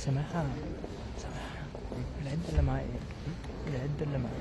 سامعها العدة اللي معي، العدة اللي معي.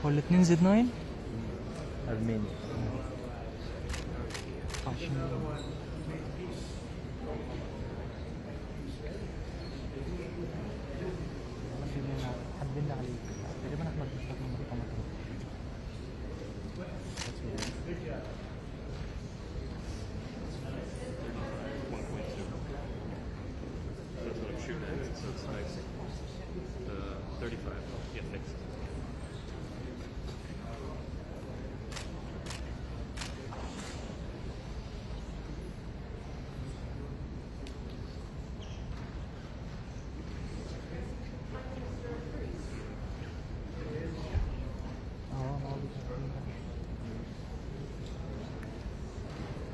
هو الاثنين زد 9 ألماني. حبينا عليك تقريبا احنا بنستخدم رقم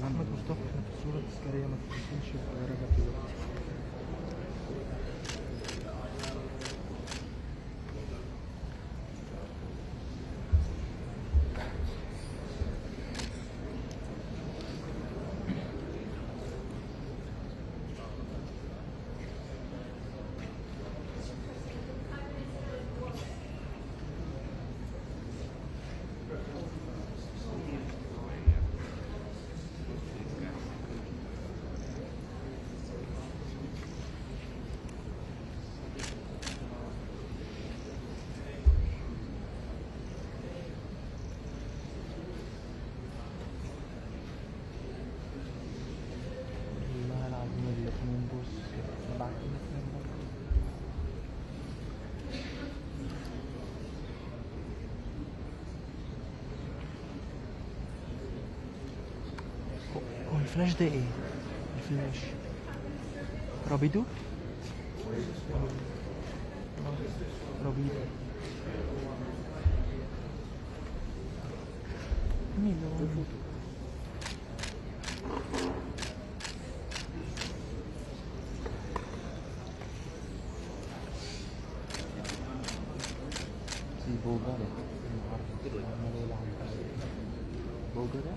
محمد مصطفى، احنا في الصورة التذكارية ما تنسوش الورقة دلوقتي. الفلاش ده ايه؟ الفلاش رابيدو؟ رابيدو مين ده؟ بولغاريا بولغاريا؟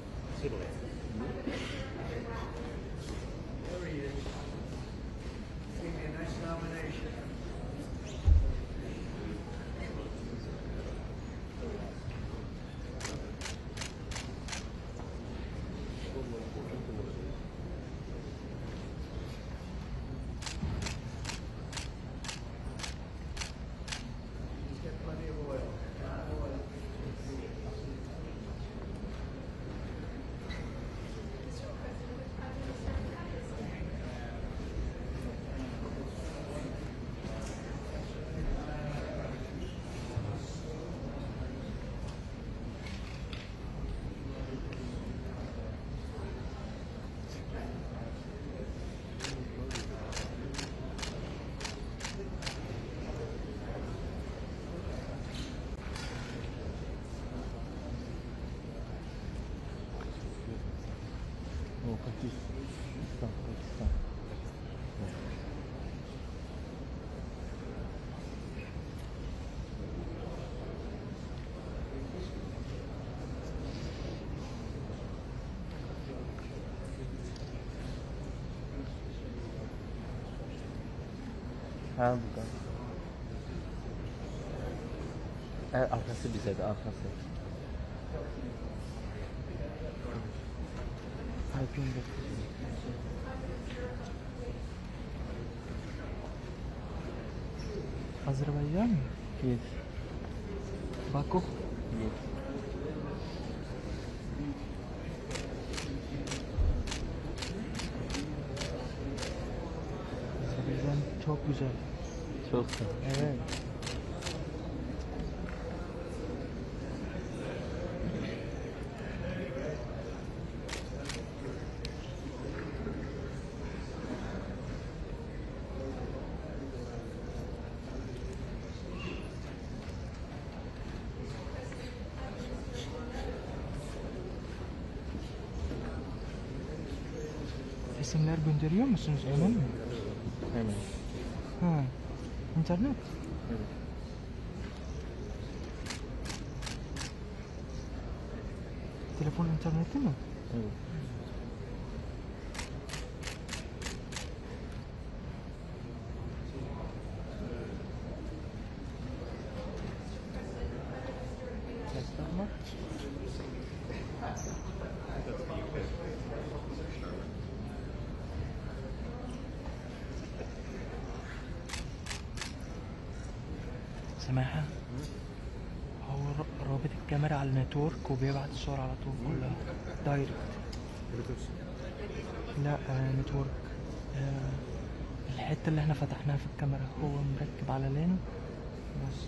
باكستان. Ha bukan. Arkası bize de arkası. Alpinde. Azerbaycan mı? Yes. Baku. Yes. Azerbaycan çok güzel. Çok sağ ol. Evet. Resimler gönderiyor musunuz? Hemen mi? Hemen. Ha. İnternet? Evet. Telefon interneti mi? Evet. Gösterme. سماحة هو رابط الكاميرا على النتورك وبيبعت الصور على طول كلها دايركت. لا نتورك. الحتة اللي احنا فتحناها في الكاميرا هو مركب على لين بس.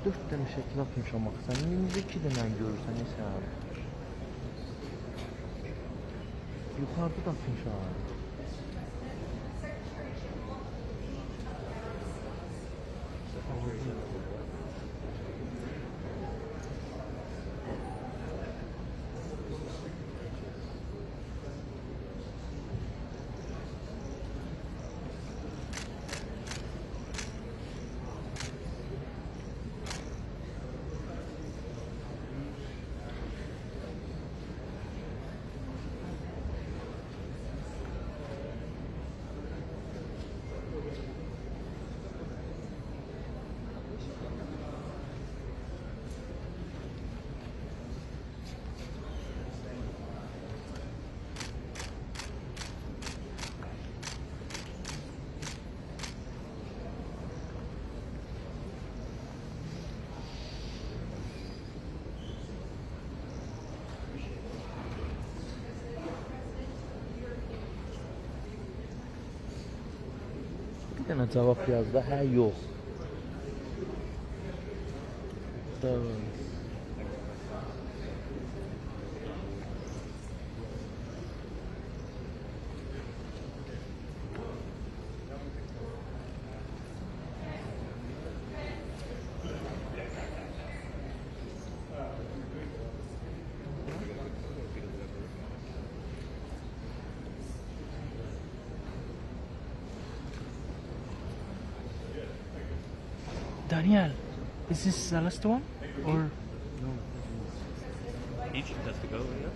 Dört tane şekil atmış ama sen elimizde 2 tane görürsen neyse abi. Yukarıda da atmış abi. Bir tane cevap yaz da, hə yox. Tamam. Daniel, is this the last one? Or Egypt has to go, yeah?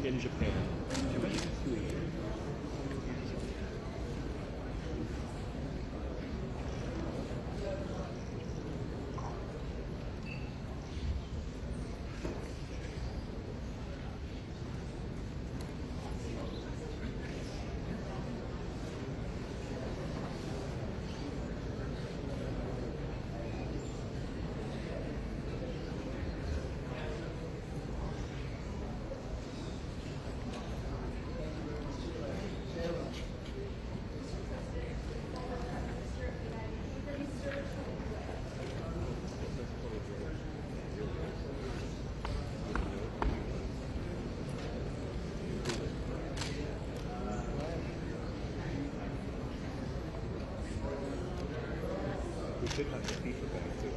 In Japan. 2 years. should have the FIFA back too.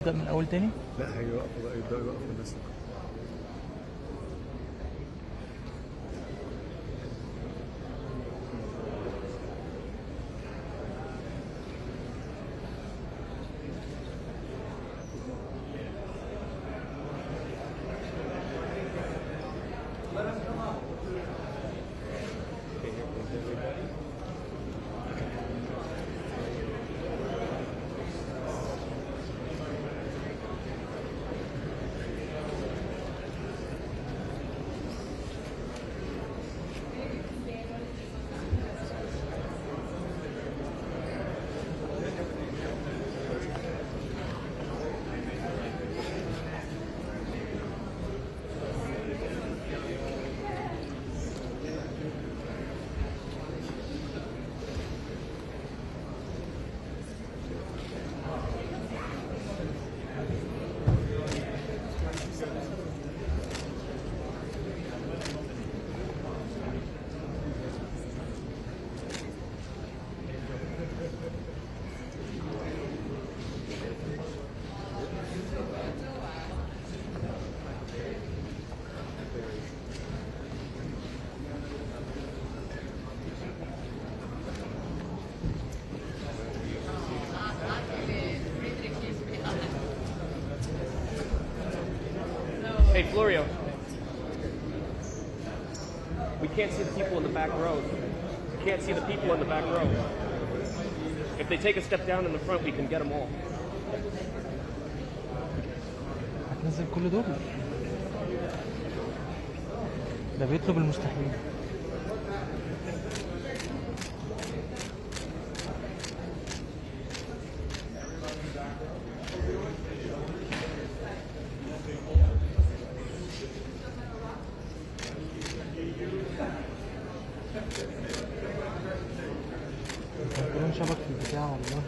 نبدأ من أول تاني؟ لا يبدأ يوقف بس. Hey, Florio. We can't see the people in the back row. We can't see the people in the back row. If they take a step down in the front, we can get them all. هتنزل كل دول؟ ده بيطلب المستحيل. كلهم شبك في البتاع والله.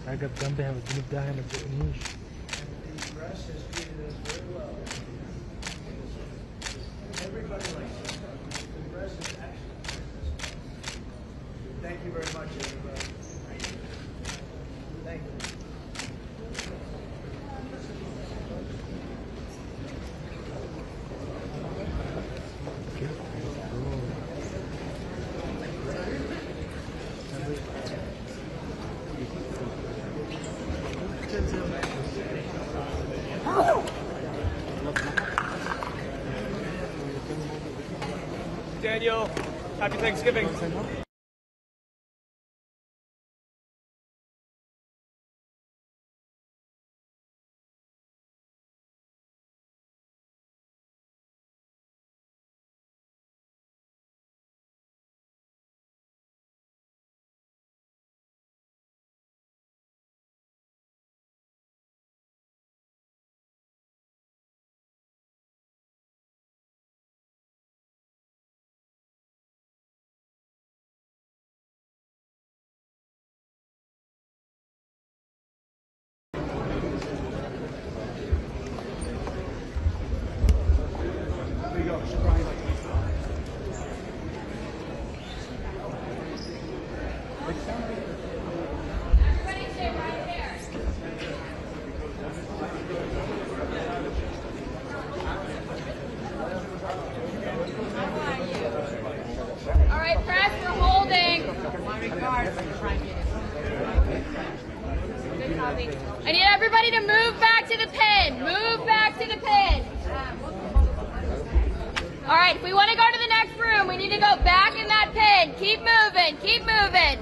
عجب جنبي هيوديني في داهية ما تزقنيش. Daniel, happy Thanksgiving. I need everybody to move back to the pin. Move back to the pin. All right, if we want to go to the next room, we need to go back in that pin. Keep moving. Keep moving.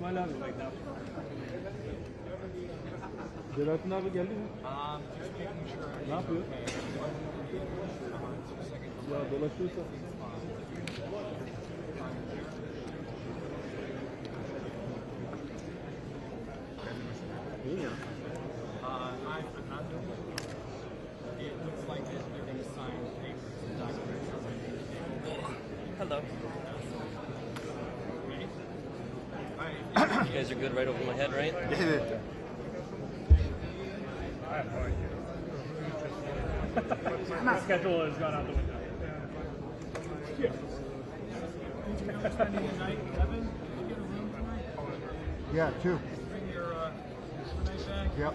İsmail abi. Celalettin abi geldi mi? Ne yapıyor? Ya dolaşıyorsa. İyi ya. Hello. You guys are good right over my head, right? Evet. My schedule has gone out the window. Yeah, two. Yep.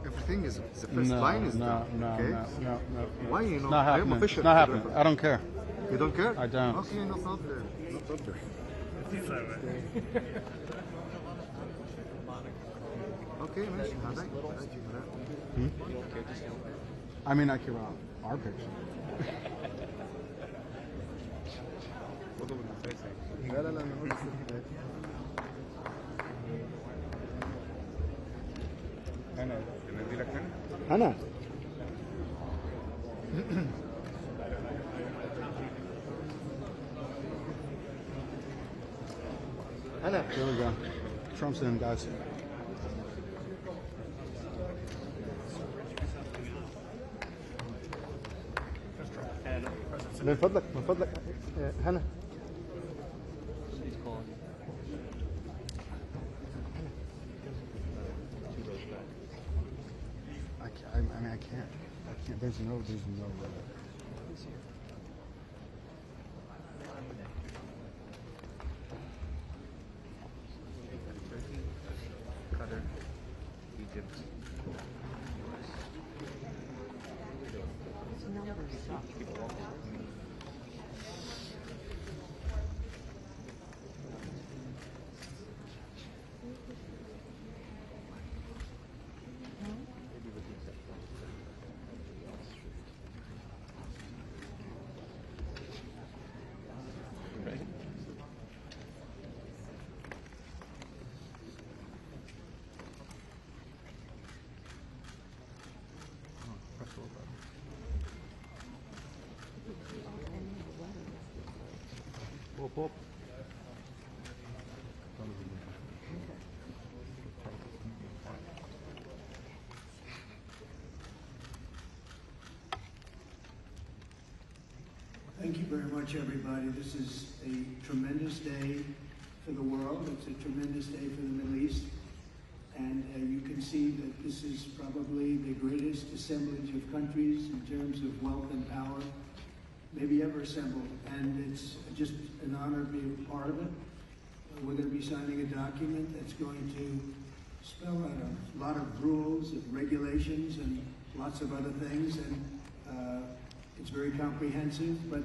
Everything is the first line is done. Okay. No. Why you know? It's not I am happening. official. It's not happening. I don't care. You don't care? I don't. Okay, no problem. No problem. Okay, ماشي هذاك. I mean, I care about our picture. لا لا لا أنا Hannah. أنا There we go. Trump's in, guys. من فضلك هنا She's calling. I mean, I can't. There's no. Qatar, Egypt. Hop. Thank you very much, everybody. This is a tremendous day for the world. It's a tremendous day for the Middle East. And you can see that this is probably the greatest assemblage of countries in terms of wealth and power maybe ever assembled. And it's just an honor to be a part of it. We're going to be signing a document that's going to spell out a lot of rules and regulations and lots of other things. And it's very comprehensive, but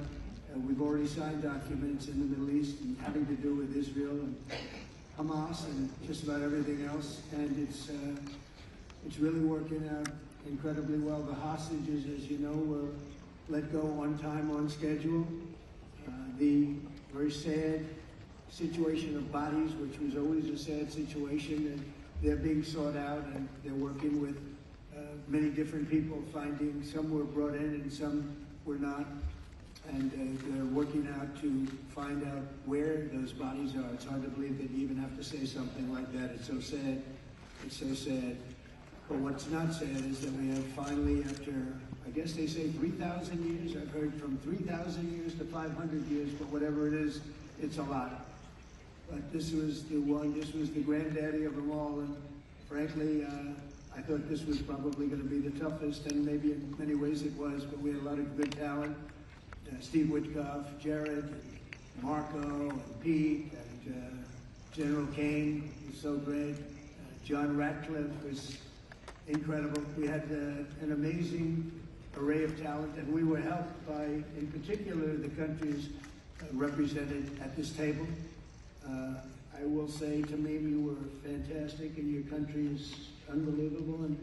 we've already signed documents in the Middle East and having to do with Israel and Hamas and just about everything else. And it's really working out incredibly well. The hostages, as you know, were let go on time, on schedule. The very sad situation of bodies, which was always a sad situation, and they're being sought out, and they're working with many different people, finding some were brought in and some were not, and they're working out to find out where those bodies are. It's hard to believe that you even have to say something like that. It's so sad. It's so sad. But what's not sad is that we have finally, after, I guess they say 3,000 years, I've heard from 3,000 years to 500 years, but whatever it is, it's a lot. But this was the one, this was the granddaddy of them all, and frankly, I thought this was probably going to be the toughest, and maybe in many ways it was, but we had a lot of good talent. Steve Witkoff, Jared, and Marco, and Pete, and General Kane was so great. John Ratcliffe was incredible. We had an amazing array of talent, and we were helped by, in particular, the countries represented at this table. I will say, Tamim, you were fantastic, and your country is unbelievable, and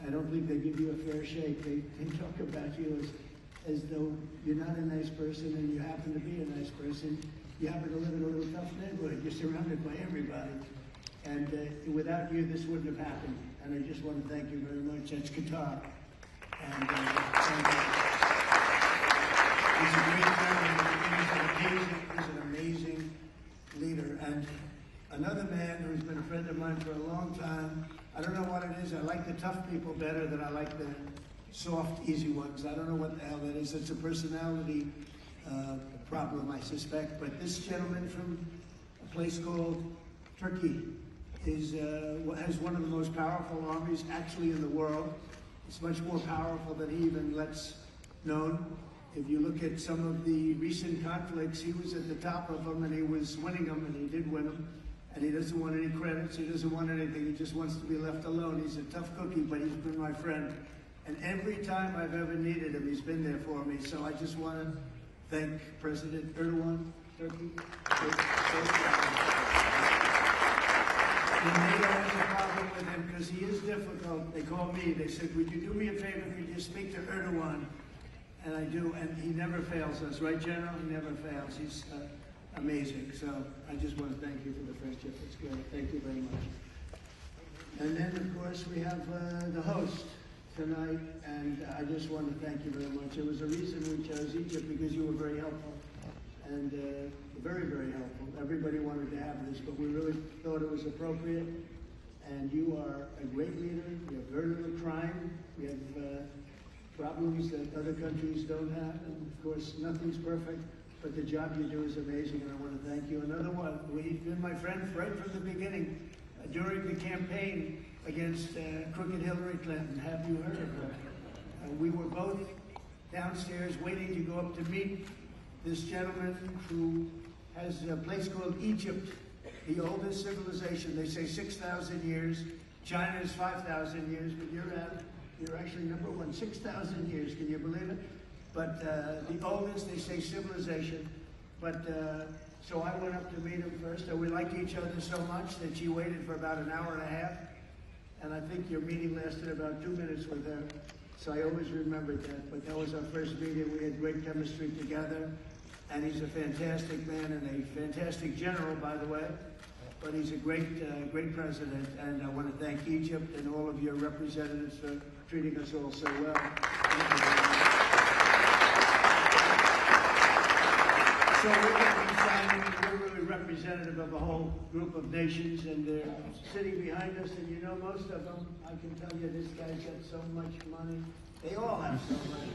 I don't think they give you a fair shake. They talk about you as though you're not a nice person, and you happen to be a nice person. You happen to live in a little tough neighborhood. You're surrounded by everybody. And without you, this wouldn't have happened. And I just want to thank you very much. That's Qatar. And thank you. He's a great friend. He's an amazing leader. And another man who's been a friend of mine for a long time. I don't know what it is. I like the tough people better than I like the soft, easy ones. I don't know what the hell that is. It's a personality problem, I suspect. But this gentleman from a place called Turkey has one of the most powerful armies actually in the world. It's much more powerful than he even lets known. If you look at some of the recent conflicts, he was at the top of them, and he was winning them, and he did win them. And he doesn't want any credits, he doesn't want anything, he just wants to be left alone. He's a tough cookie, but he's been my friend. And every time I've ever needed him, he's been there for me. So I just want to thank President Erdogan, Turkey. And NATO has a problem with him because he is difficult. They called me, they said, would you do me a favor, could you speak to Erdogan? And I do, and he never fails us, right, General? He never fails. He's amazing. So I just want to thank you for the friendship. It's good. Thank you very much. And then, of course, we have the host tonight, and I just want to thank you very much. There was a reason we chose Egypt, because you were very helpful, and very, very helpful. Everybody wanted to have this, but we really thought it was appropriate. And you are a great leader. You have very little crime. We have problems that other countries don't have, and of course, nothing's perfect. But the job you do is amazing, and I want to thank you. Another one, we've been my friend right from the beginning. During the campaign against crooked Hillary Clinton, have you heard of her? We were both downstairs waiting to go up to meet this gentleman who has a place called Egypt, the oldest civilization. They say 6,000 years. China is 5,000 years, but you're actually number one, 6,000 years. Can you believe it? But the oldest, they say, civilization. But so I went up to meet him first, and we liked each other so much that she waited for about an hour and a half. And I think your meeting lasted about 2 minutes with her. So I always remembered that. But that was our first meeting. We had great chemistry together. And he's a fantastic man and a fantastic general, by the way. But he's a great, great president. And I want to thank Egypt and all of your representatives for treating us all so well. Thank you very much. So we're going to be signing, we're really representative of a whole group of nations, and they're sitting behind us, and you know most of them, I can tell you this guy's got so much money. They all have so much money.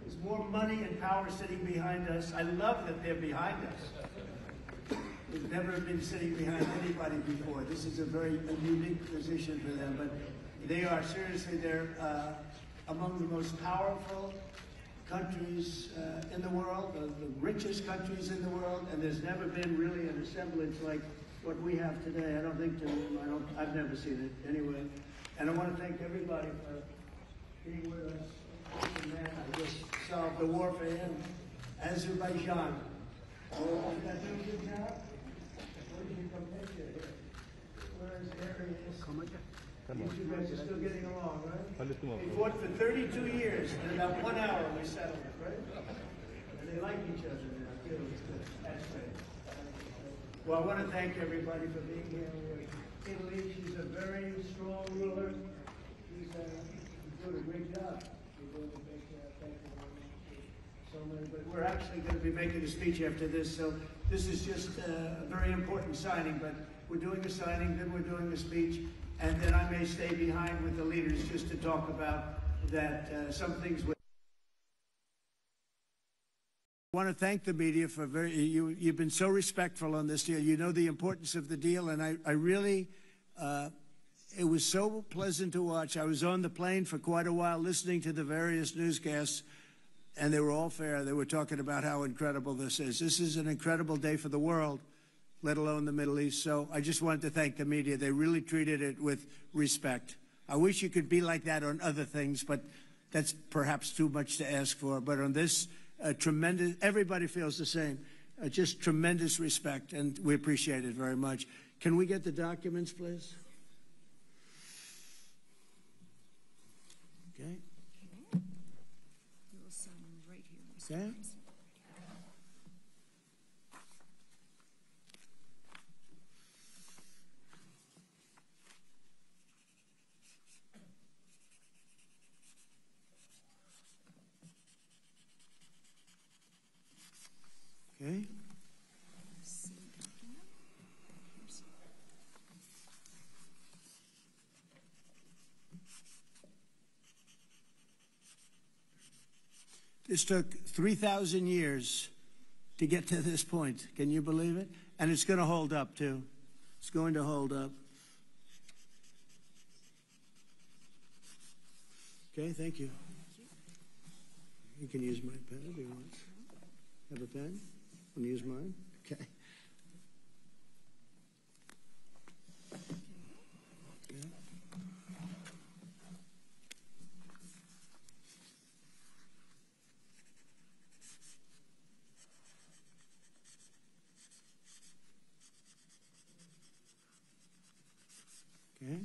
There's more money and power sitting behind us. I love that they're behind us. They've never been sitting behind anybody before. This is a very unique position for them, but they are seriously, they're among the most powerful countries in the world, the richest countries in the world, and there's never been really an assemblage like what we have today. I don't think I've never seen it anyway. And I want to thank everybody for being with us. And man, I just solved the war for him. Azerbaijan. Oh, is that doing a good job? Where did you come picture here? Where is Arius? You guys are still getting along, right? We fought for 32 years, and in about 1 hour we settled it, right? And they like each other now, too. It's good. That's great. Well, I want to thank everybody for being here. Italy, she's a very strong ruler. She's doing a great job. She's doing a big thank you very much. So many, but we're actually going to be making a speech after this, so this is just a very important signing, but we're doing a signing, then we're doing a speech. And then I may stay behind with the leaders just to talk about that, some things. I want to thank the media for you've been so respectful on this deal. You know the importance of the deal, and I really, it was so pleasant to watch. I was on the plane for quite a while listening to the various newscasts, and they were all fair. They were talking about how incredible this is. This is an incredible day for the world, let alone the Middle East. So I just wanted to thank the media. They really treated it with respect. I wish you could be like that on other things, but that's perhaps too much to ask for. But on this tremendous, everybody feels the same. just tremendous respect, and we appreciate it very much. Can we get the documents, please? Okay. You'll sign right here. Okay. Okay. This took 3,000 years to get to this point. Can you believe it? And it's going to hold up, too. It's going to hold up. Okay, thank you. You can use my pen if you want. Have a pen? Want to use mine? Okay. Okay.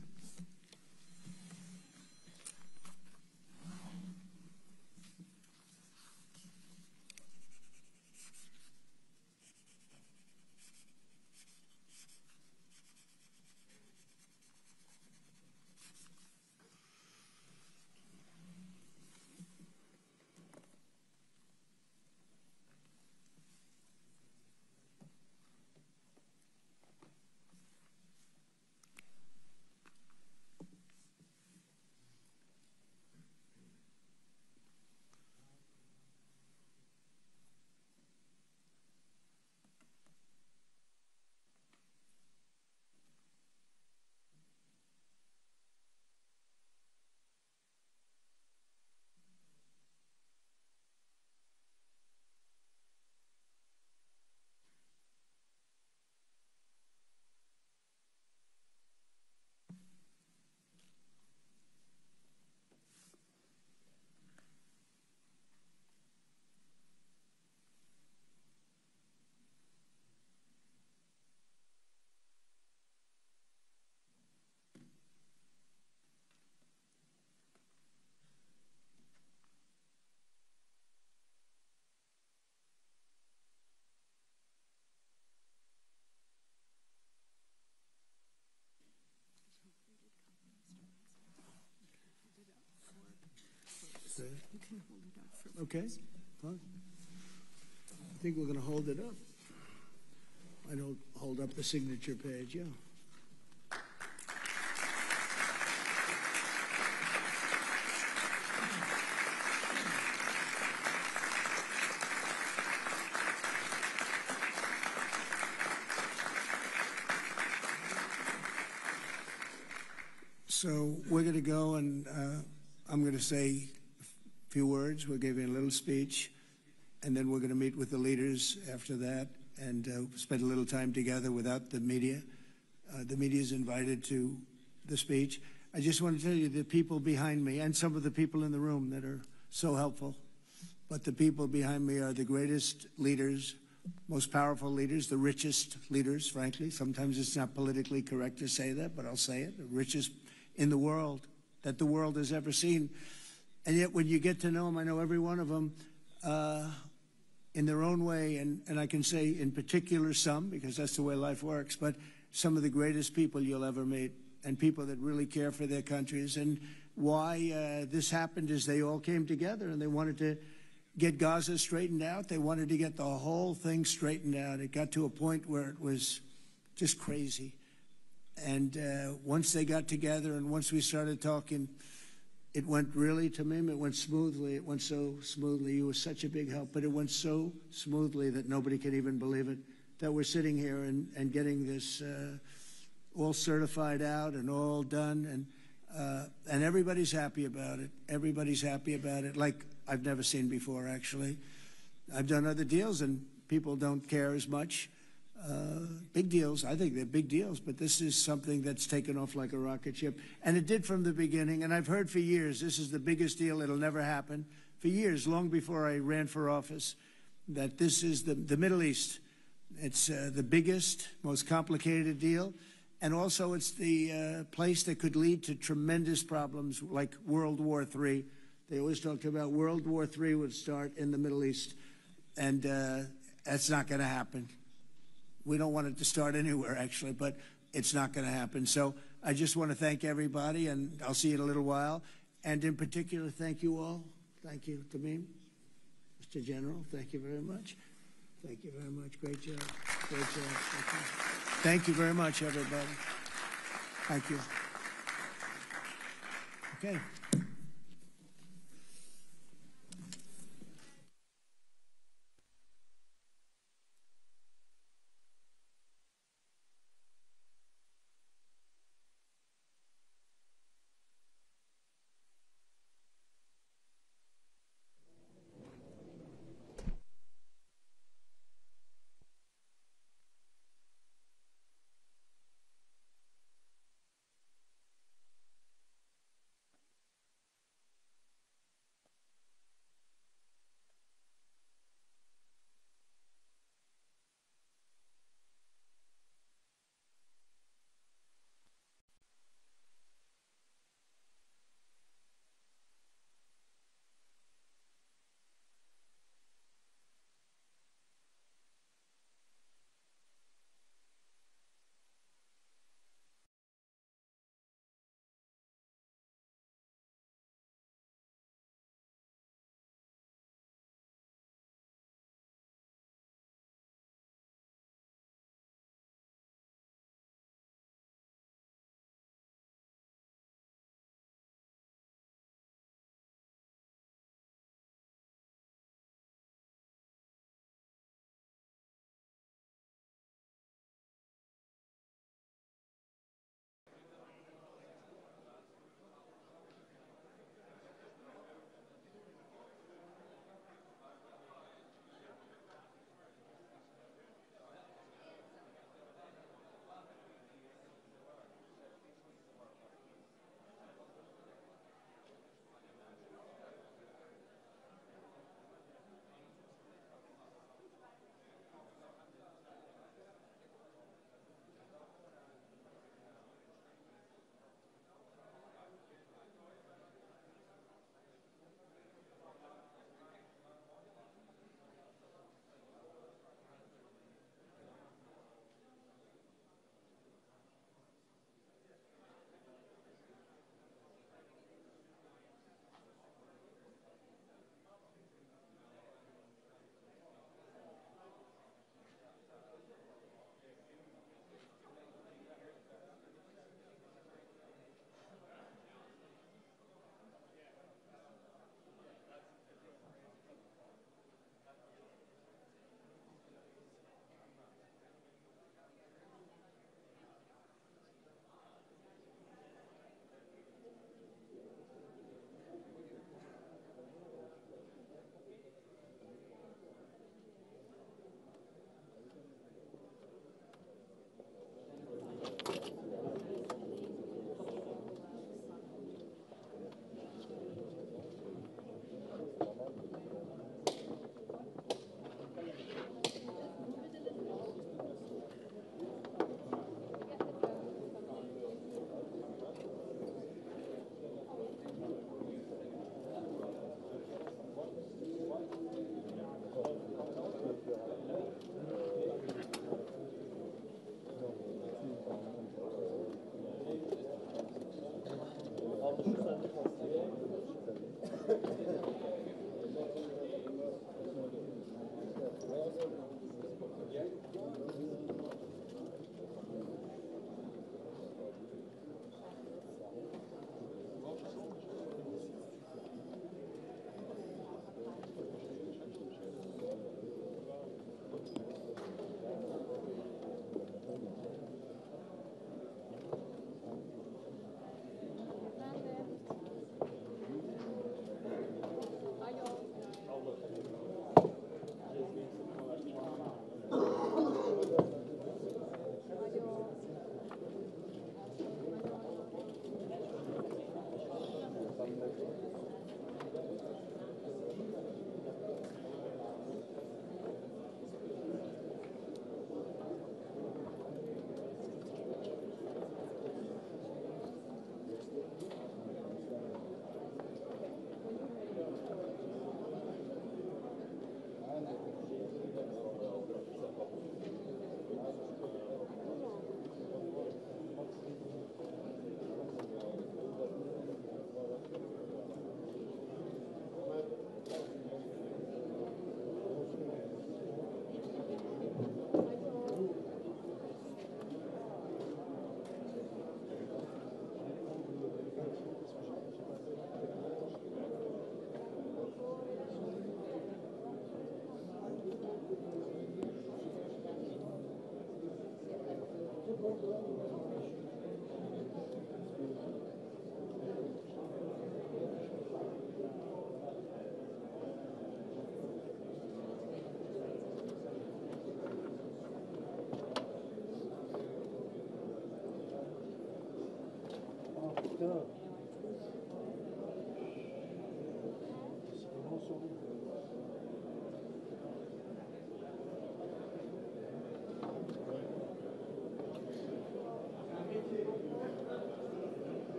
Okay. Fine. I think we're going to hold it up. I don't hold up the signature page, yeah. So we're going to go and I'm going to say a few words. We'll give you a little speech, and then we're going to meet with the leaders after that and spend a little time together without the media. The media is invited to the speech. I just want to tell you the people behind me and some of the people in the room that are so helpful, but the people behind me are the greatest leaders, most powerful leaders, the richest leaders, frankly. Sometimes it's not politically correct to say that, but I'll say it, the richest in the world that the world has ever seen. And yet when you get to know them, I know every one of them in their own way, and I can say in particular some, because that's the way life works, but some of the greatest people you'll ever meet, and people that really care for their countries. And why this happened is they all came together and they wanted to get Gaza straightened out. They wanted to get the whole thing straightened out. It got to a point where it was just crazy. And once they got together and once we started talking, it went really, Tamim, it went smoothly. It went so smoothly. You were such a big help, but it went so smoothly that nobody could even believe it, that we're sitting here and getting this all certified out and all done. And everybody's happy about it. Everybody's happy about it, like I've never seen before, actually. I've done other deals and people don't care as much. Big deals, I think they're big deals, but this is something that's taken off like a rocket ship. And it did from the beginning, and I've heard for years, this is the biggest deal, it'll never happen. For years, long before I ran for office, that this is the Middle East It's the biggest, most complicated deal. And also it's the place that could lead to tremendous problems like World War III. They always talked about World War III would start in the Middle East. And that's not going to happen. We don't want it to start anywhere, actually, but it's not going to happen. So I just want to thank everybody, and I'll see you in a little while. And in particular, thank you all. Thank you, Tamim. Mr. General, thank you very much. Thank you very much. Great job. Great job. Thank you very much, everybody. Thank you. Okay.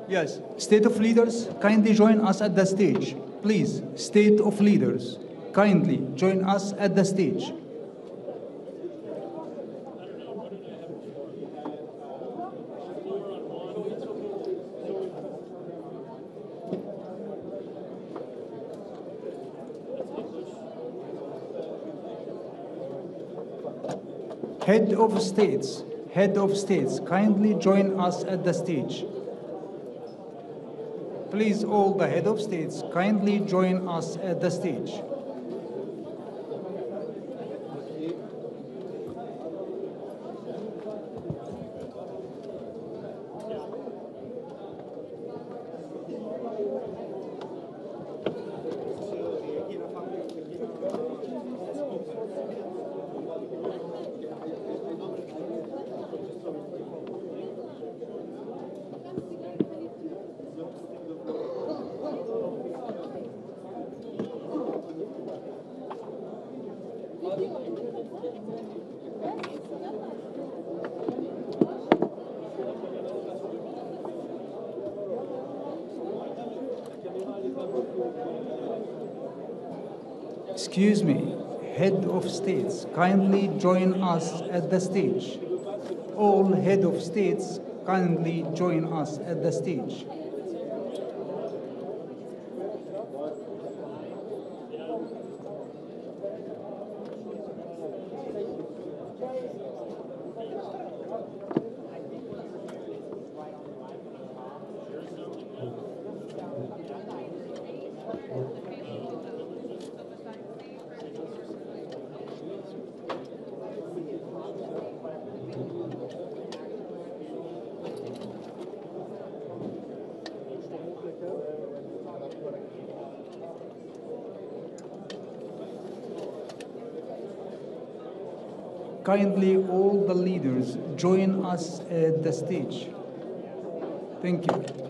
Yes, State of Leaders, kindly join us at the stage. Please, State of Leaders, kindly join us at the stage. Head of States, kindly join us at the stage. Please, all the head of states, kindly join us at the stage. Excuse me, head of states, kindly join us at the stage. All head of states, kindly join us at the stage. kindly all the leaders join us at the stage. Thank you.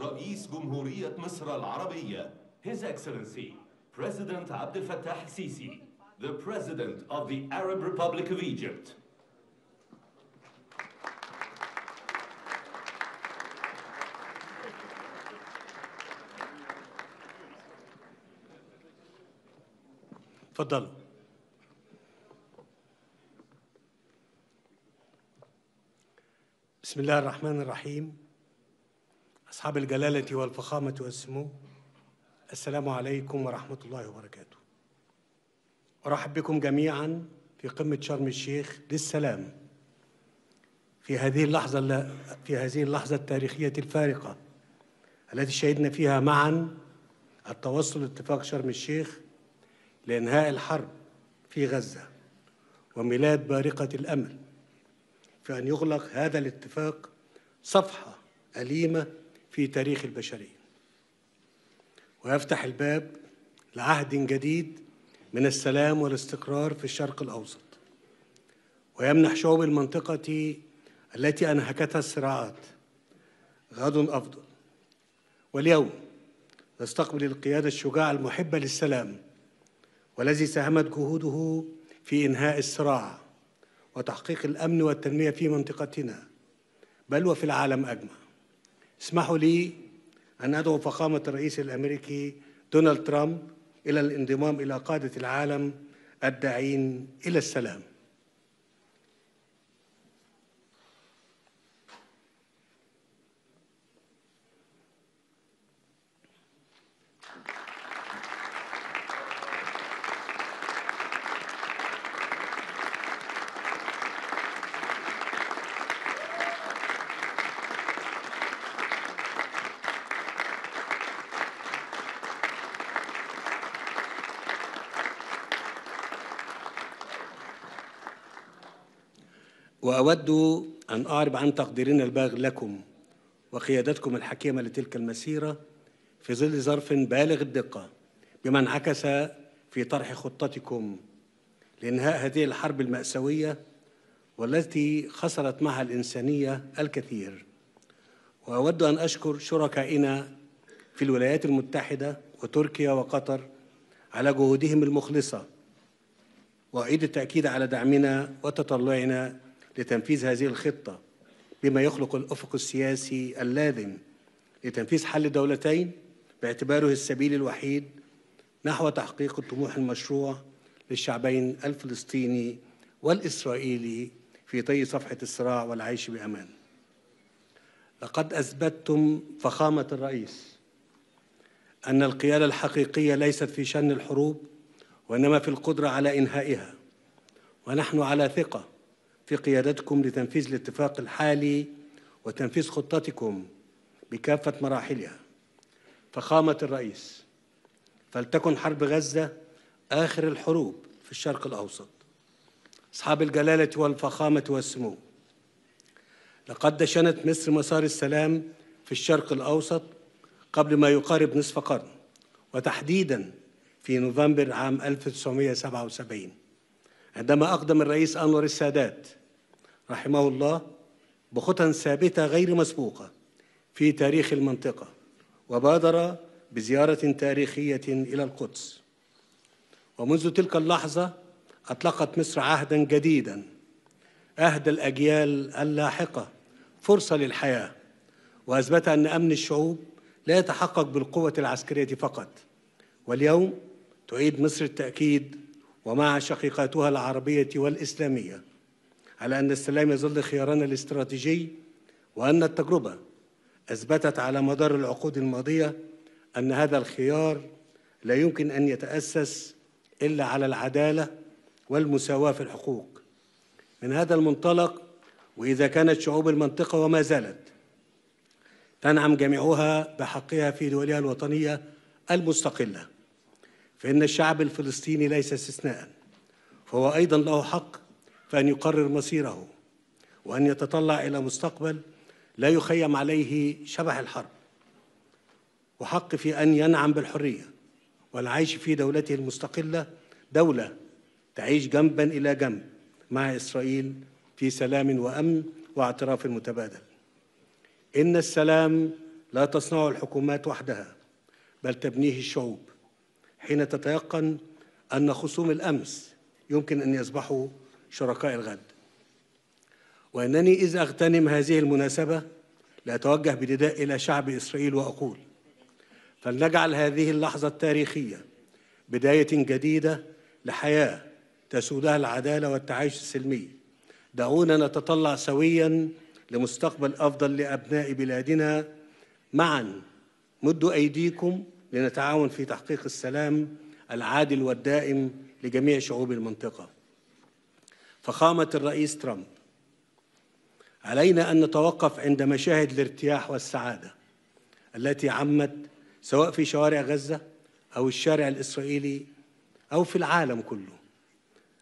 رئيس جمهورية مصر العربية His Excellency President Abdel Fattah Sisi, the President of the Arab Republic of Egypt. تفضلوا. بسم الله الرحمن الرحيم. أصحاب الجلالة والفخامة والسمو، السلام عليكم ورحمة الله وبركاته. أرحب بكم جميعا في قمة شرم الشيخ للسلام في هذه اللحظة التاريخية الفارقة التي شهدنا فيها معا التوصل لاتفاق شرم الشيخ لإنهاء الحرب في غزة وميلاد بارقة الأمل في أن يغلق هذا الاتفاق صفحة أليمة في تاريخ البشرية ويفتح الباب لعهد جديد من السلام والاستقرار في الشرق الأوسط ويمنح شعوب المنطقة التي أنهكتها الصراعات غد أفضل. واليوم نستقبل القيادة الشجاعة المحبة للسلام والذي ساهمت جهوده في إنهاء الصراع وتحقيق الأمن والتنمية في منطقتنا بل وفي العالم أجمع. اسمحوا لي أن أدعو فخامة الرئيس الأمريكي دونالد ترامب إلى الانضمام إلى قادة العالم الداعين إلى السلام. وأود أن أعرب عن تقديرنا البالغ لكم وقيادتكم الحكيمة لتلك المسيرة في ظل ظرف بالغ الدقة بما انعكس في طرح خطتكم لإنهاء هذه الحرب المأساوية والتي خسرت معها الإنسانية الكثير. وأود أن أشكر شركائنا في الولايات المتحدة وتركيا وقطر على جهودهم المخلصة، وأعيد التأكيد على دعمنا وتطلعنا لتنفيذ هذه الخطة بما يخلق الأفق السياسي اللازم لتنفيذ حل دولتين باعتباره السبيل الوحيد نحو تحقيق الطموح المشروع للشعبين الفلسطيني والإسرائيلي في طي صفحة الصراع والعيش بأمان. لقد أثبتتم فخامة الرئيس أن القيادة الحقيقية ليست في شن الحروب وإنما في القدرة على إنهائها، ونحن على ثقة في قيادتكم لتنفيذ الاتفاق الحالي وتنفيذ خطتكم بكافة مراحلها. فخامة الرئيس، فلتكن حرب غزة آخر الحروب في الشرق الأوسط. أصحاب الجلالة والفخامة والسمو، لقد دشنت مصر مسار السلام في الشرق الأوسط قبل ما يقارب نصف قرن، وتحديداً في نوفمبر عام 1977 عندما أقدم الرئيس أنور السادات رحمه الله بخطى ثابتة غير مسبوقة في تاريخ المنطقة وبادر بزيارة تاريخية إلى القدس. ومنذ تلك اللحظة أطلقت مصر عهداً جديداً أهدى الأجيال اللاحقة فرصة للحياة، وأثبت أن أمن الشعوب لا يتحقق بالقوة العسكرية فقط. واليوم تعيد مصر التأكيد ومع شقيقاتها العربية والإسلامية على أن السلام يظل خيارنا الاستراتيجي، وأن التجربة أثبتت على مدار العقود الماضية أن هذا الخيار لا يمكن أن يتأسس إلا على العدالة والمساواة في الحقوق. من هذا المنطلق، وإذا كانت شعوب المنطقة وما زالت تنعم جميعها بحقها في دولها الوطنية المستقلة، فإن الشعب الفلسطيني ليس استثناء، فهو أيضا له حق في أن يقرر مصيره وأن يتطلع إلى مستقبل لا يخيم عليه شبح الحرب، وحق في أن ينعم بالحرية والعيش في دولته المستقلة، دولة تعيش جنبا إلى جنب مع إسرائيل في سلام وأمن واعتراف متبادل. إن السلام لا تصنعه الحكومات وحدها، بل تبنيه الشعوب، حين تتيقن أن خصوم الأمس يمكن أن يصبحوا شركاء الغد. وأنني إذ أغتنم هذه المناسبة لأتوجه بنداء إلى شعب إسرائيل وأقول: فلنجعل هذه اللحظة التاريخية بداية جديدة لحياة تسودها العدالة والتعايش السلمي. دعونا نتطلع سوياً لمستقبل أفضل لأبناء بلادنا. معاً مدوا أيديكم لنتعاون في تحقيق السلام العادل والدائم لجميع شعوب المنطقة. فخامة الرئيس ترامب، علينا أن نتوقف عند مشاهد الارتياح والسعادة التي عمت سواء في شوارع غزة أو الشارع الإسرائيلي أو في العالم كله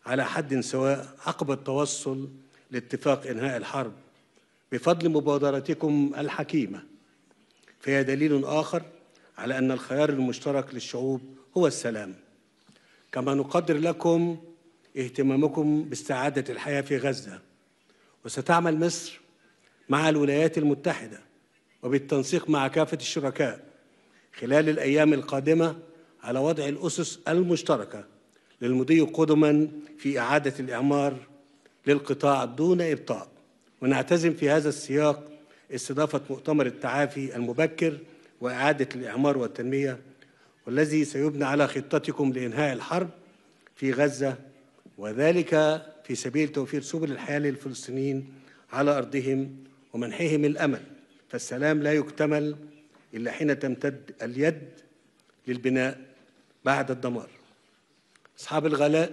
على حد سواء عقب التوصل لاتفاق إنهاء الحرب بفضل مبادرتكم الحكيمة. فهي دليل آخر على أن الخيار المشترك للشعوب هو السلام. كما نقدر لكم اهتمامكم باستعادة الحياة في غزة، وستعمل مصر مع الولايات المتحدة وبالتنسيق مع كافة الشركاء خلال الأيام القادمة على وضع الأسس المشتركة للمضي قدما في إعادة الإعمار للقطاع دون إبطاء. ونعتزم في هذا السياق استضافة مؤتمر التعافي المبكر وإعادة الإعمار والتنمية، والذي سيبنى على خطتكم لإنهاء الحرب في غزة، وذلك في سبيل توفير سبل الحياة للفلسطينيين على أرضهم ومنحهم الأمل. فالسلام لا يكتمل إلا حين تمتد اليد للبناء بعد الدمار.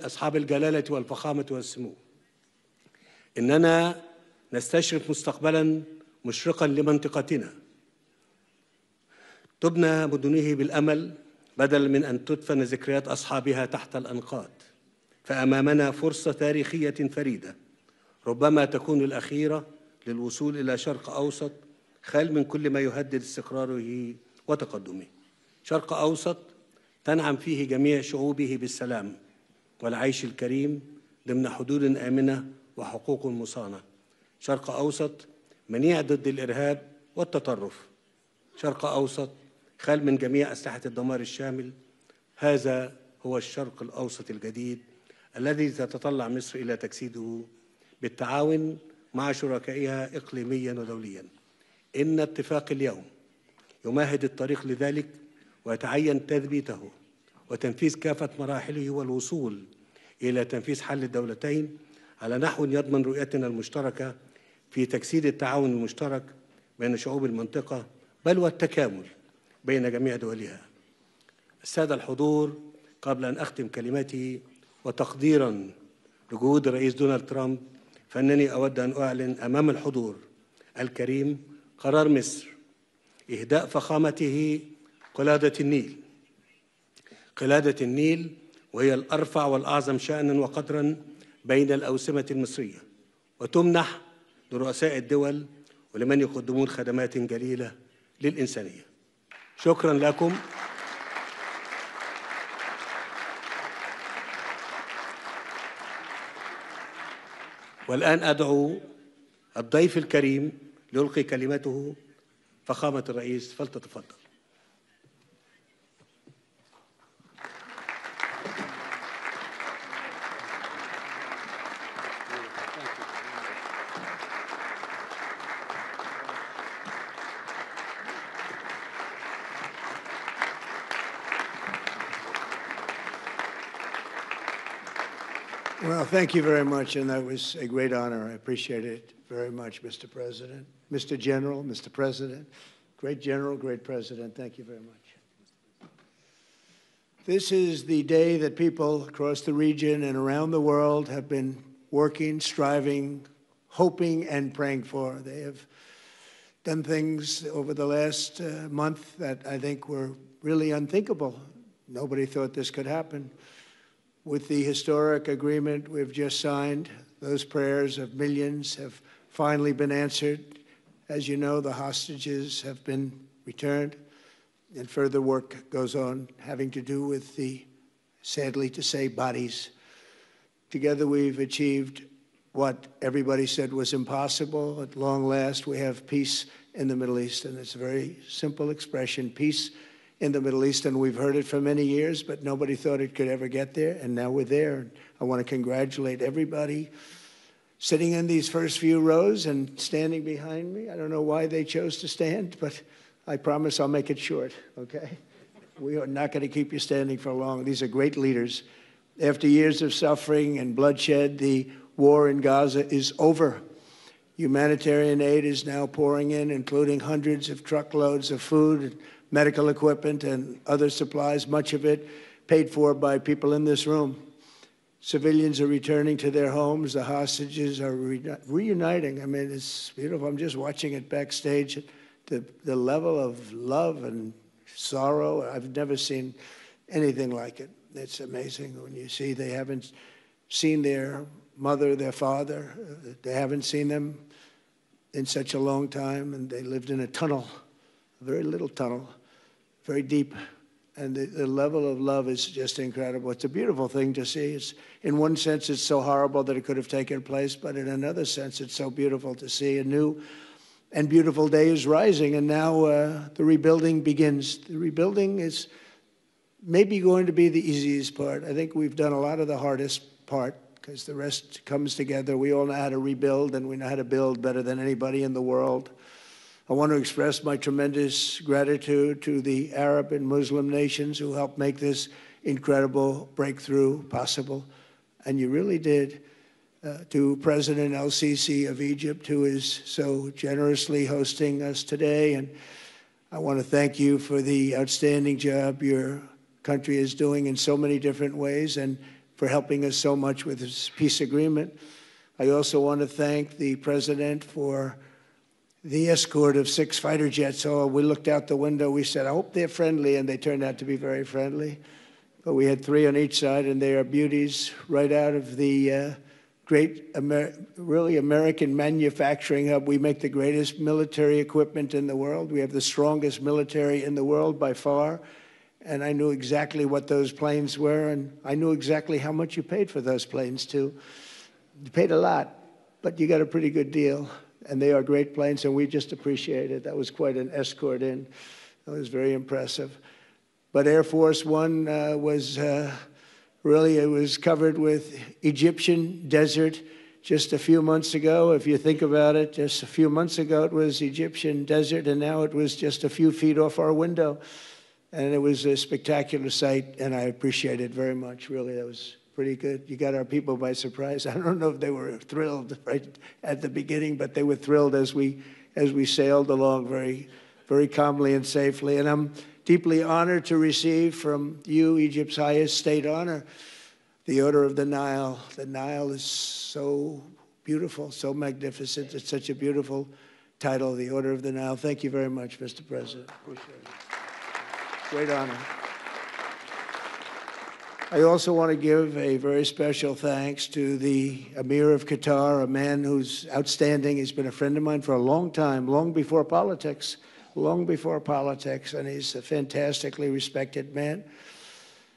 أصحاب الجلالة والفخامة والسمو، إننا نستشرف مستقبلاً مشرقاً لمنطقتنا تبنى مدنه بالأمل بدلاً من أن تدفن ذكريات أصحابها تحت الأنقاض. فأمامنا فرصة تاريخية فريدة ربما تكون الأخيرة للوصول إلى شرق أوسط خال من كل ما يهدد استقراره وتقدمه. شرق أوسط تنعم فيه جميع شعوبه بالسلام والعيش الكريم ضمن حدود آمنة وحقوق مصانة. شرق أوسط منيع ضد الإرهاب والتطرف. شرق أوسط خال من جميع أسلحة الدمار الشامل. هذا هو الشرق الأوسط الجديد الذي تتطلع مصر إلى تجسيده بالتعاون مع شركائها إقليمياً ودولياً. إن اتفاق اليوم يمهد الطريق لذلك، ويتعين تثبيته وتنفيذ كافة مراحله والوصول إلى تنفيذ حل الدولتين على نحو يضمن رؤيتنا المشتركة في تجسيد التعاون المشترك بين شعوب المنطقة، بل والتكامل بين جميع دولها. السادة الحضور، قبل أن أختم كلمتي وتقديراً لجهود الرئيس دونالد ترامب، فإنني أود أن أعلن أمام الحضور الكريم قرار مصر إهداء فخامته قلادة النيل. قلادة النيل وهي الأرفع والأعظم شأناً وقدراً بين الأوسمة المصرية، وتمنح لرؤساء الدول ولمن يقدمون خدمات جليلة للإنسانية. شكراً لكم. والآن أدعو الضيف الكريم ليلقي كلمته. فخامة الرئيس فلتتفضل. Well, thank you very much, and that was a great honor. I appreciate it very much, Mr. President, Mr. General, Mr. President, great General, great President. Thank you very much. This is the day that people across the region and around the world have been working, striving, hoping, and praying for. They have done things over the last month that I think were really unthinkable. Nobody thought this could happen. With the historic agreement we've just signed, those prayers of millions have finally been answered. As you know, the hostages have been returned, and further work goes on having to do with the, sadly to say, bodies. Together we've achieved what everybody said was impossible. At long last, we have peace in the Middle East. And it's a very simple expression, peace in the Middle East. And we've heard it for many years, but nobody thought it could ever get there. And now we're there. And I want to congratulate everybody sitting in these first few rows and standing behind me. I don't know why they chose to stand, but I promise I'll make it short, okay? We are not going to keep you standing for long. These are great leaders. After years of suffering and bloodshed, the war in Gaza is over. Humanitarian aid is now pouring in, including hundreds of truckloads of food, medical equipment, and other supplies, much of it paid for by people in this room. Civilians are returning to their homes. The hostages are reuniting. I mean, it's beautiful. I'm just watching it backstage. The level of love and sorrow, I've never seen anything like it. It's amazing when you see they haven't seen their mother, their father. They haven't seen them in such a long time, and they lived in a tunnel, a very little tunnel, very deep. And the level of love is just incredible. It's a beautiful thing to see. In one sense, it's so horrible that it could have taken place, but in another sense, it's so beautiful to see. A new and beautiful day is rising, and now the rebuilding begins. The rebuilding is maybe going to be the easiest part. I think we've done a lot of the hardest part, because the rest comes together. We all know how to rebuild, and we know how to build better than anybody in the world. I want to express my tremendous gratitude to the Arab and Muslim nations who helped make this incredible breakthrough possible. And you really did. To President El-Sisi of Egypt, who is so generously hosting us today. And I want to thank you for the outstanding job your country is doing in so many different ways, and for helping us so much with this peace agreement. I also want to thank the President for the escort of 6 fighter jets. Oh, we looked out the window, we said, I hope they're friendly, and they turned out to be very friendly. But we had 3 on each side, and they are beauties right out of the great, really American manufacturing hub. We make the greatest military equipment in the world. We have the strongest military in the world by far. And I knew exactly what those planes were, and I knew exactly how much you paid for those planes, too. You paid a lot, but you got a pretty good deal. And they are great planes, and we just appreciate it. That was quite an escort in. That was very impressive. But Air Force One was really, it was covered with Egyptian desert just a few months ago. If you think about it, just a few months ago it was Egyptian desert, and now it was just a few feet off our window. And it was a spectacular sight, and I appreciate it very much. Really, that was pretty good. You got our people by surprise. I don't know if they were thrilled right at the beginning, but they were thrilled as we sailed along very, very calmly and safely. And I'm deeply honored to receive from you, Egypt's highest state honor, the Order of the Nile. The Nile is so beautiful, so magnificent. It's such a beautiful title, the Order of the Nile. Thank you very much, Mr. President. Appreciate it. Great honor. I also want to give a very special thanks to the Emir of Qatar, a man who's outstanding. He's been a friend of mine for a long time, long before politics, and he's a fantastically respected man.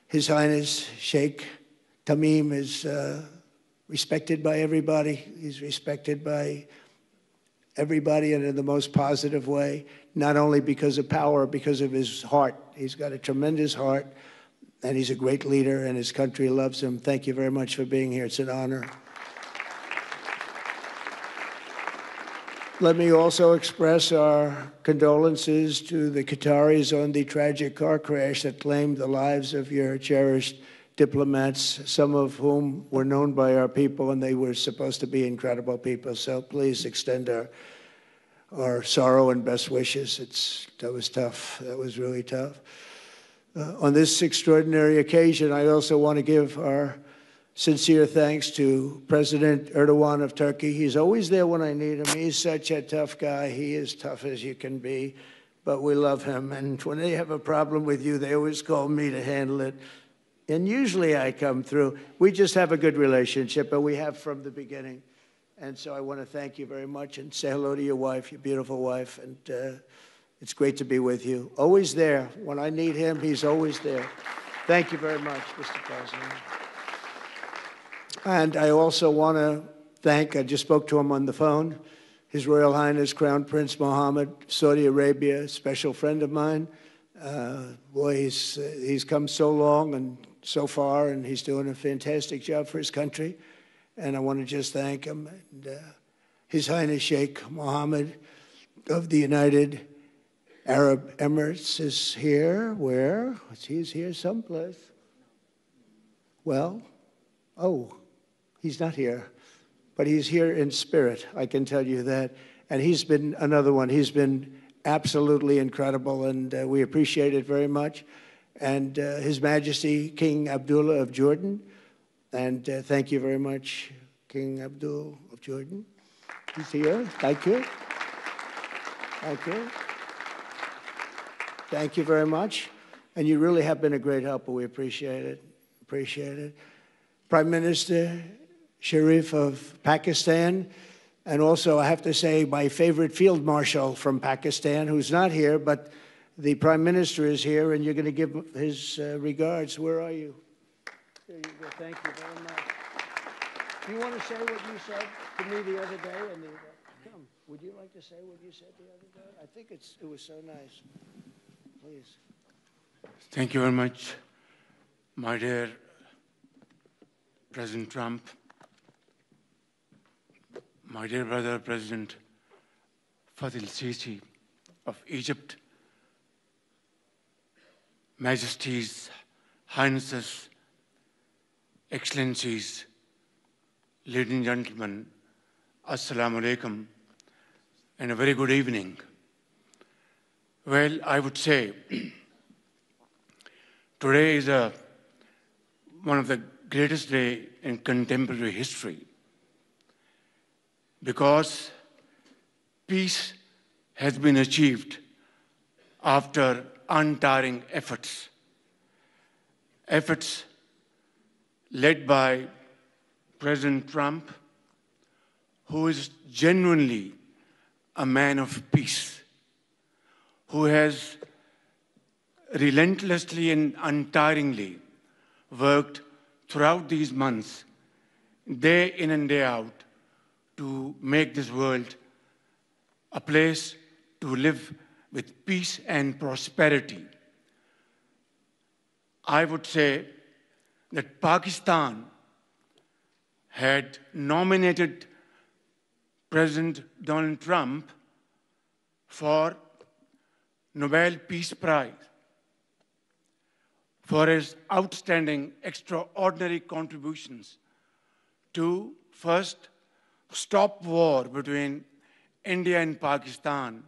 His Highness Sheikh Tamim is respected by everybody. He's respected by everybody, and in the most positive way, not only because of power, because of his heart. He's got a tremendous heart. And he's a great leader, and his country loves him. Thank you very much for being here. It's an honor. Let me also express our condolences to the Qataris on the tragic car crash that claimed the lives of your cherished diplomats, some of whom were known by our people, and they were supposed to be incredible people. So please extend our sorrow and best wishes. That was tough. That was really tough. On this extraordinary occasion, I also want to give our sincere thanks to President Erdogan of Turkey. He's always there when I need him. He's such a tough guy. He is tough as you can be, but we love him. And when they have a problem with you, they always call me to handle it. And usually I come through. We just have a good relationship, and we have from the beginning. And so I want to thank you very much and say hello to your wife, your beautiful wife. And it's great to be with you. Always there. When I need him, he's always there. Thank you very much, Mr. President. And I also want to thank, I just spoke to him on the phone, His Royal Highness Crown Prince Mohammed, Saudi Arabia, a special friend of mine. Boy, he's come so long and so far, and he's doing a fantastic job for his country. And I want to just thank him. And, His Highness Sheikh Mohammed of the United Arab Emirates is here. Where? He's here someplace. Well, oh, he's not here. But he's here in spirit, I can tell you that. And he's been another one. He's been absolutely incredible, and we appreciate it very much. And His Majesty King Abdullah of Jordan. And thank you very much, King Abdul of Jordan. He's here. Thank you. Thank you. Thank you very much. And you really have been a great helper. We appreciate it. Appreciate it. Prime Minister Sharif of Pakistan, and also I have to say my favorite field marshal from Pakistan, who's not here, but the Prime Minister is here, and you're going to give his regards. Where are you? There you go. Thank you very much. Do you want to say what you said to me the other day? Come, would you like to say what you said the other day? I think it was so nice. Please. Thank you very much, my dear President Trump, my dear brother, President Fathi al-Sisi of Egypt, Majesties, Highnesses, Excellencies, ladies and gentlemen, Assalamu alaikum, and a very good evening. Well, I would say today is one of the greatest days in contemporary history, because peace has been achieved after untiring efforts led by President Trump, who is genuinely a man of peace, who has relentlessly and untiringly worked throughout these months, day in and day out, to make this world a place to live with peace and prosperity. I would say that Pakistan had nominated President Donald Trump for Nobel Peace Prize for his outstanding, extraordinary contributions to first stop war between India and Pakistan,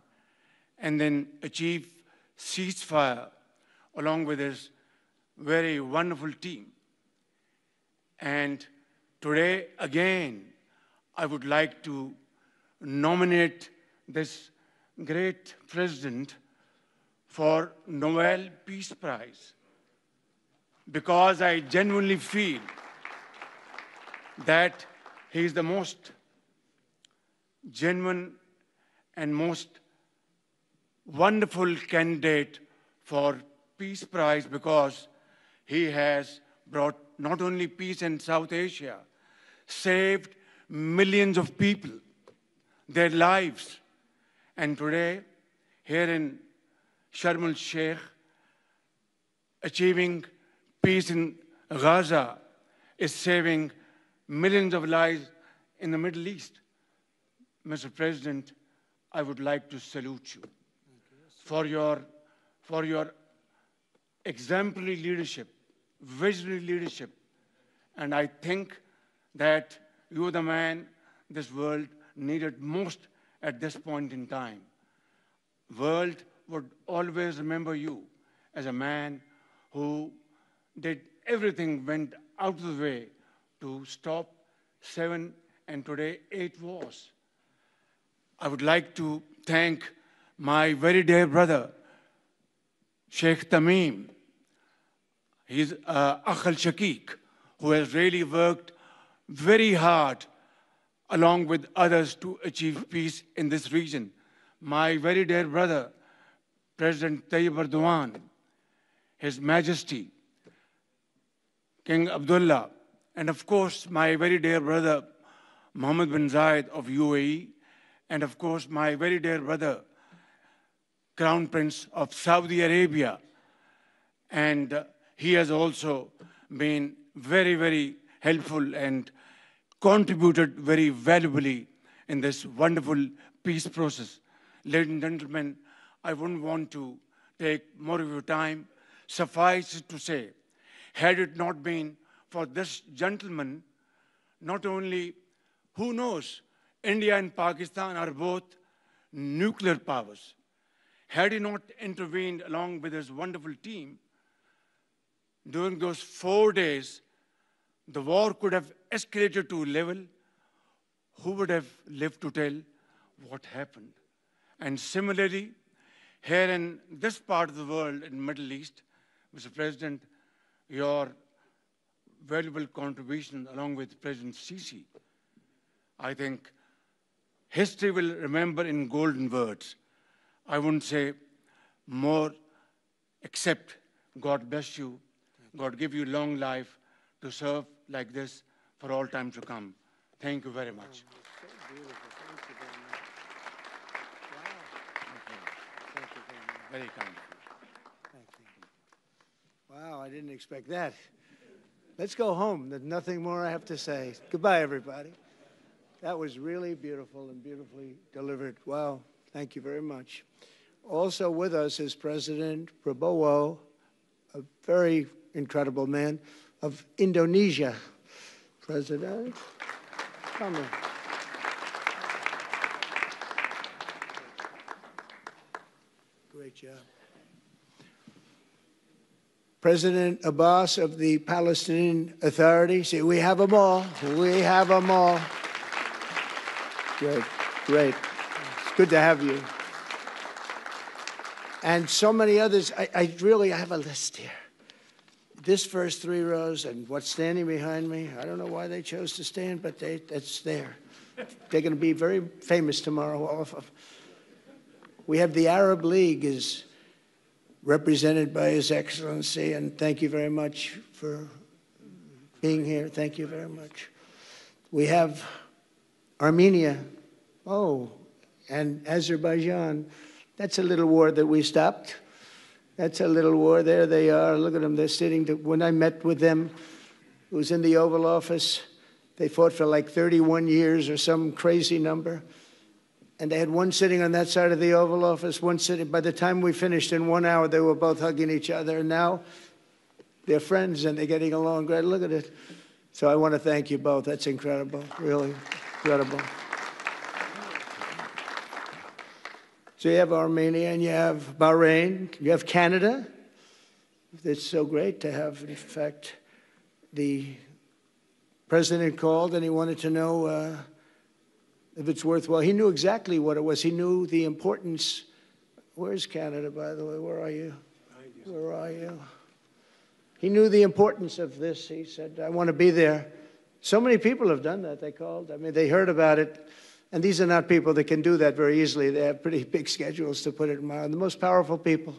and then achieve ceasefire along with his very wonderful team. And today, again, I would like to nominate this great president for Nobel Peace Prize, because I genuinely feel that he is the most genuine and most wonderful candidate for Peace Prize, because he has brought not only peace in South Asia, saved millions of people, their lives. And today, here in Sharm el-Sheikh, achieving peace in Gaza is saving millions of lives in the Middle East. Mr. President, I would like to salute you for your exemplary leadership, visionary leadership. And I think that you are the man this world needed most at this point in time. World would always remember you as a man who did everything, went out of the way to stop 7 and today 8 wars. I would like to thank my very dear brother, Sheikh Tamim. He's Akh al-Shakik, who has really worked very hard along with others to achieve peace in this region. My very dear brother, President Tayyip Erdogan, His Majesty, King Abdullah, and of course, my very dear brother, Mohammed bin Zayed of UAE, and of course my very dear brother, Crown Prince of Saudi Arabia. And he has also been very, very helpful and contributed very valuably in this wonderful peace process. Ladies and gentlemen, I wouldn't want to take more of your time. Suffice it to say, had it not been for this gentleman, not only, who knows, India and Pakistan are both nuclear powers. Had he not intervened along with his wonderful team, during those 4 days, the war could have escalated to a level. Who would have lived to tell what happened? And similarly, here in this part of the world, in the Middle East, Mr. President, your valuable contribution along with President Sisi, I think history will remember in golden words. I wouldn't say more, except God bless you, God give you long life to serve like this for all time to come. Thank you very much. Very kind. Wow, I didn't expect that. Let's go home. There's nothing more I have to say. Goodbye, everybody. That was really beautiful and beautifully delivered. Wow, thank you very much. Also with us is President Prabowo, a very incredible man of Indonesia. President, come on. Great job. President Abbas of the Palestinian Authority. See, we have them all. We have them all. Great, great. It's good to have you. And so many others. I really have a list here. This first 3 rows and what's standing behind me, I don't know why they chose to stand, but it's there. They're going to be very famous tomorrow, all of them. We have the Arab League is represented by His Excellency, and thank you very much for being here. Thank you very much. We have Armenia, and Azerbaijan. That's a little war that we stopped. That's a little war. There they are. Look at them. They're sitting. When I met with them, it was in the Oval Office. They fought for like 31 years or some crazy number. And they had one sitting on that side of the Oval Office, one sitting. By the time we finished in 1 hour, they were both hugging each other. And now they're friends and they're getting along great. Look at it. So I want to thank you both. That's incredible. Really incredible. So you have Armenia and you have Bahrain, you have Canada. It's so great to have, in fact, the president called and he wanted to know if it's worthwhile. He knew exactly what it was. He knew the importance. Where's Canada, by the way? Where are you? Where are you? He knew the importance of this. He said, I want to be there. So many people have done that. They called. I mean, they heard about it. And these are not people that can do that very easily. They have pretty big schedules, to put it mildly. The most powerful people.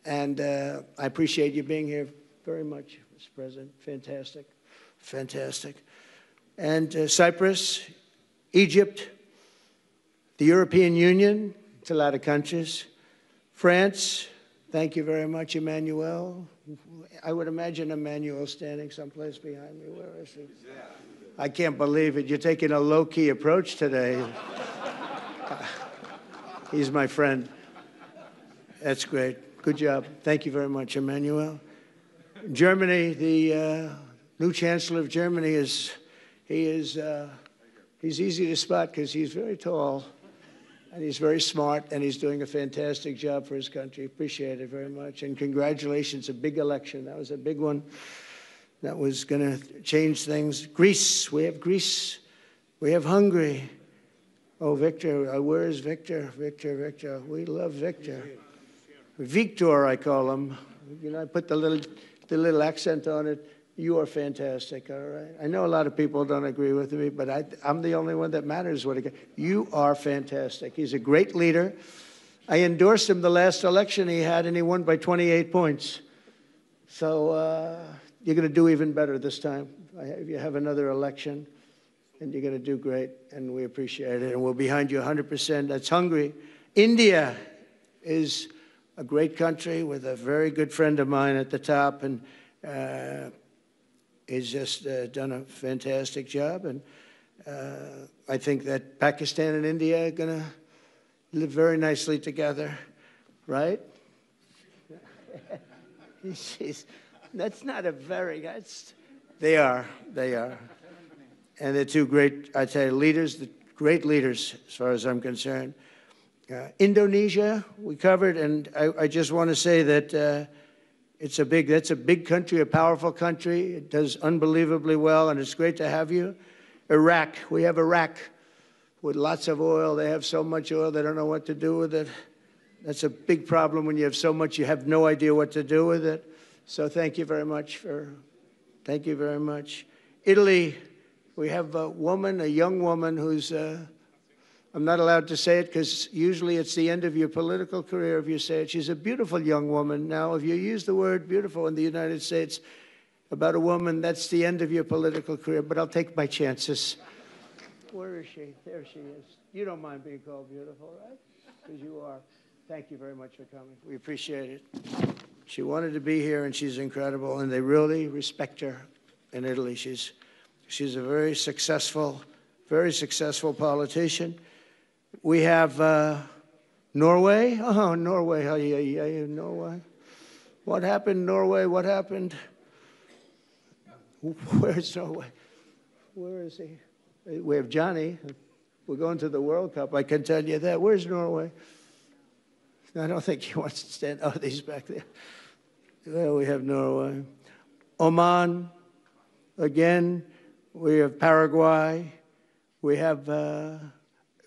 And I appreciate you being here very much, Mr. President. Fantastic. Fantastic. And Cyprus, Egypt, the European Union, it's a lot of countries. France, thank you very much, Emmanuel. I would imagine Emmanuel standing someplace behind me. Where is he? I can't believe it. You're taking a low-key approach today. He's my friend. That's great. Good job. Thank you very much, Emmanuel. Germany, the new Chancellor of Germany he's easy to spot because he's very tall and he's very smart and he's doing a fantastic job for his country. Appreciate it very much. And congratulations, a big election. That was a big one. That was going to change things. Greece, we have Greece. We have Hungary. Oh, Victor, where is Victor? Victor. We love Victor. Victor, I call him. You know, I put the little accent on it. You are fantastic, all right? I know a lot of people don't agree with me, but I'm the only one that matters. You are fantastic. He's a great leader. I endorsed him the last election he had, and he won by 28 points. So you're going to do even better this time if you have another election. and you're going to do great, and we appreciate it, and we're behind you 100%. That's Hungary. India is a great country with a very good friend of mine at the top, and he's just done a fantastic job, and I think that Pakistan and India are going to live very nicely together, right? That's not a very, they are. And they're two great, I tell you, leaders, great leaders as far as I'm concerned. Indonesia, we covered, and I just want to say that that's a big country, a powerful country. It does unbelievably well, and it's great to have you. Iraq, we have Iraq with lots of oil. They have so much oil, they don't know what to do with it. That's a big problem when you have so much, you have no idea what to do with it. So thank you very much thank you very much. Italy, we have a young woman who's, I'm not allowed to say it because usually it's the end of your political career if you say it. She's a beautiful young woman. Now, if you use the word beautiful in the United States about a woman, that's the end of your political career, but I'll take my chances. Where is she? There she is. You don't mind being called beautiful, right? Because you are. Thank you very much for coming. We appreciate it. She wanted to be here, and she's incredible, and they really respect her in Italy. She's a very successful politician. We have Norway. Oh, Norway. Norway. What happened, Norway? What happened? Where's Norway? Where is he? We have Johnny. We're going to the World Cup, I can tell you that. Where's Norway? I don't think he wants to stand. Oh, he's back there. Well, we have Norway. Oman, again. We have Paraguay. We have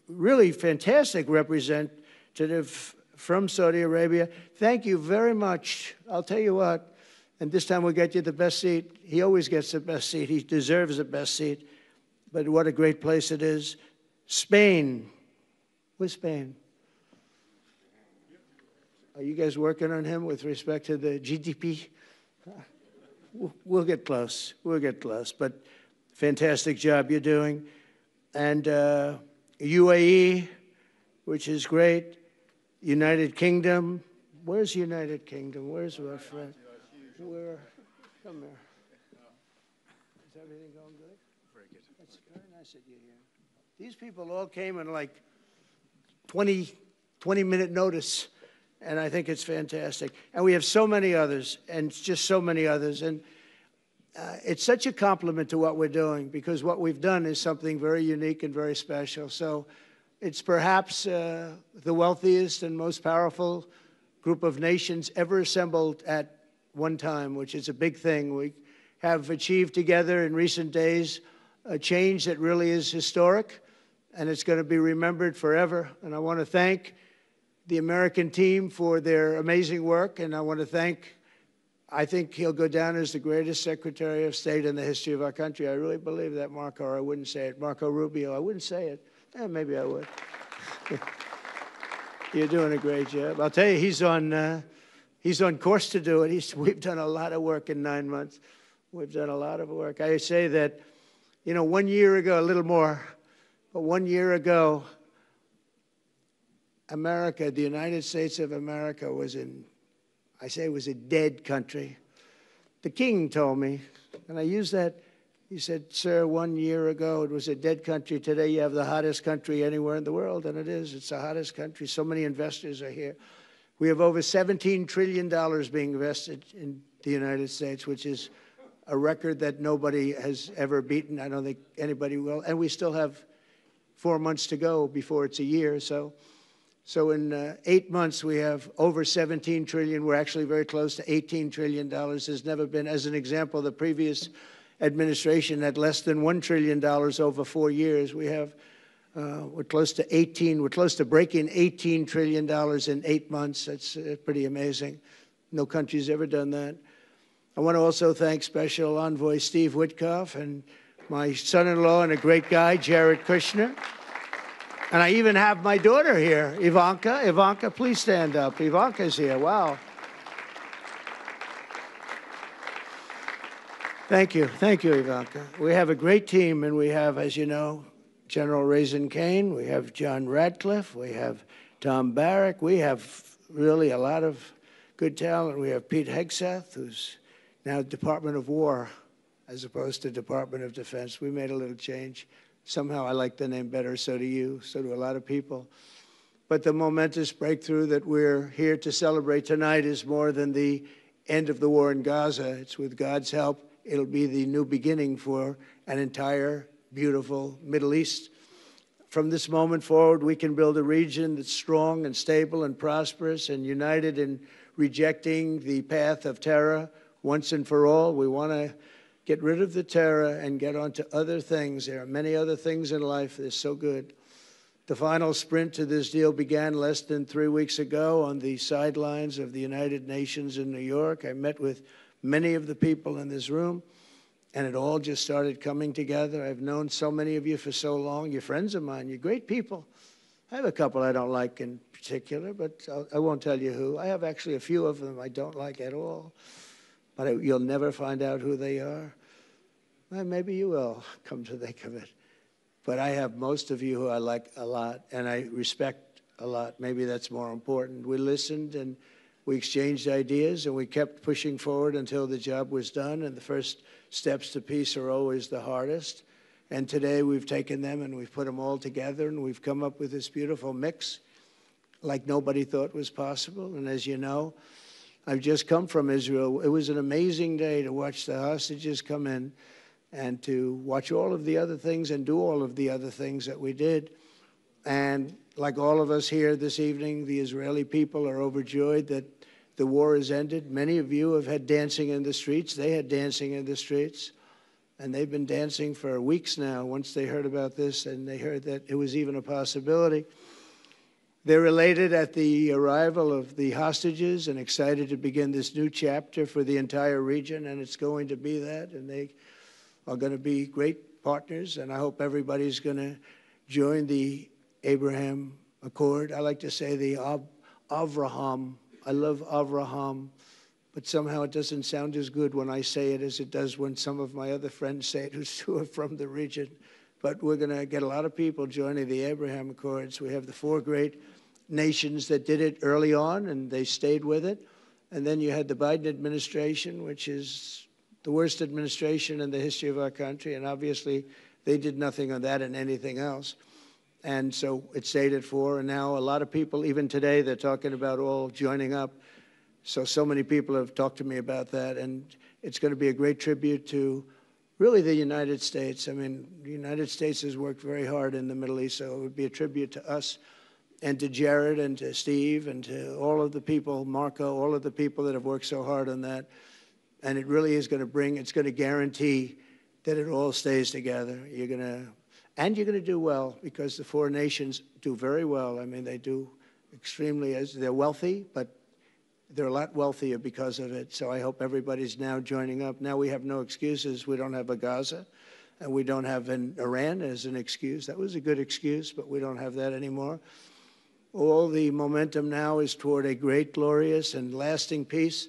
really fantastic representative from Saudi Arabia. Thank you very much. I'll tell you what, and this time we'll get you the best seat. He always gets the best seat. He deserves the best seat. But what a great place it is. Spain. Where's Spain? Are you guys working on him with respect to the GDP? We'll get close. We'll get close. But fantastic job you're doing. And UAE, which is great. United Kingdom. Where's United Kingdom? Where's our friend? Where? Come here. Is everything going good? Very good. That's very nice that you're here. These people all came in like 20-minute notice. And I think it's fantastic. And we have so many others, and just so many others. And it's such a compliment to what we're doing, because what we've done is something very unique and very special. So it's perhaps the wealthiest and most powerful group of nations ever assembled at one time, which is a big thing. We have achieved together in recent days a change that really is historic, and it's going to be remembered forever. And I want to thank the American team for their amazing work, and I want to thank, I think he'll go down as the greatest Secretary of State in the history of our country. I really believe that, Marco, or I wouldn't say it. Marco Rubio, I wouldn't say it. Maybe I would. You're doing a great job. I'll tell you, he's on course to do it. We've done a lot of work in 9 months. We've done a lot of work. I say that, 1 year ago, a little more, but 1 year ago, America, the United States of America was it was a dead country. The king told me, and I use that, he said, sir, 1 year ago it was a dead country. Today you have the hottest country anywhere in the world, and it is. It's the hottest country. So many investors are here. We have over $17 trillion being invested in the United States, which is a record that nobody has ever beaten. I don't think anybody will. And we still have 4 months to go before it's a year. So in 8 months, we have over 17 trillion. We're actually very close to $18 trillion. There's never been, as an example, the previous administration had less than $1 trillion over 4 years. We have, we're close to breaking $18 trillion in 8 months. That's pretty amazing. No country's ever done that. I want to also thank Special Envoy Steve Witkoff and my son-in-law and a great guy, Jared Kushner. And I even have my daughter here, Ivanka. Ivanka, please stand up. Ivanka's here. Wow. Thank you. Thank you, Ivanka. We have a great team, and we have, as you know, General Raisin Kane, we have John Radcliffe, we have Tom Barrack, we have really a lot of good talent. We have Pete Hegseth, who's now Department of War as opposed to Department of Defense. We made a little change. Somehow I like the name better, so do you, so do a lot of people. But the momentous breakthrough that we're here to celebrate tonight is more than the end of the war in Gaza. It's with God's help, it'll be the new beginning for an entire beautiful Middle East. From this moment forward, we can build a region that's strong and stable and prosperous and united in rejecting the path of terror once and for all. We want to get rid of the terror and get on to other things. There are many other things in life that are so good. The final sprint to this deal began less than 3 weeks ago on the sidelines of the United Nations in New York. I met with many of the people in this room, and it all just started coming together. I've known so many of you for so long. You're friends of mine. You're great people. I have a couple I don't like in particular, but I won't tell you who. I have actually a few of them I don't like at all, but you'll never find out who they are. Well, maybe you will, come to think of it. But I have most of you who I like a lot, and I respect a lot. Maybe that's more important. We listened, and we exchanged ideas, and we kept pushing forward until the job was done, and the first steps to peace are always the hardest. And today we've taken them and we've put them all together, and we've come up with this beautiful mix like nobody thought was possible. And as you know, I've just come from Israel. It was an amazing day to watch the hostages come in and to watch all of the other things and do all of the other things that we did. And like all of us here this evening, the Israeli people are overjoyed that the war has ended. Many of you have had dancing in the streets. They had dancing in the streets. And they've been dancing for weeks now once they heard about this and they heard that it was even a possibility. They're elated at the arrival of the hostages and excited to begin this new chapter for the entire region, and it's going to be that, and they are going to be great partners, and I hope everybody's going to join the Abraham Accord. I like to say the Avraham. I love Avraham, but somehow it doesn't sound as good when I say it as it does when some of my other friends say it who are from the region. But we're going to get a lot of people joining the Abraham Accords. We have the 4 great nations that did it early on, and they stayed with it. And then you had the Biden administration, which is the worst administration in the history of our country, and obviously they did nothing on that and anything else. And so it stayed at 4, and now a lot of people, even today, they're talking about all joining up. So many people have talked to me about that, and it's going to be a great tribute to really the United States. I mean, the United States has worked very hard in the Middle East, so it would be a tribute to us and to Jared and to Steve and to all of the people, Marco, all of the people that have worked so hard on that. And it really is going to bring, it's going to guarantee that it all stays together. You're going to do well, because the 4 nations do very well. I mean, they do extremely, they're wealthy, but they're a lot wealthier because of it. So I hope everybody's now joining up. Now we have no excuses. We don't have a Gaza, and we don't have an Iran as an excuse. That was a good excuse, but we don't have that anymore. All the momentum now is toward a great, glorious, and lasting peace.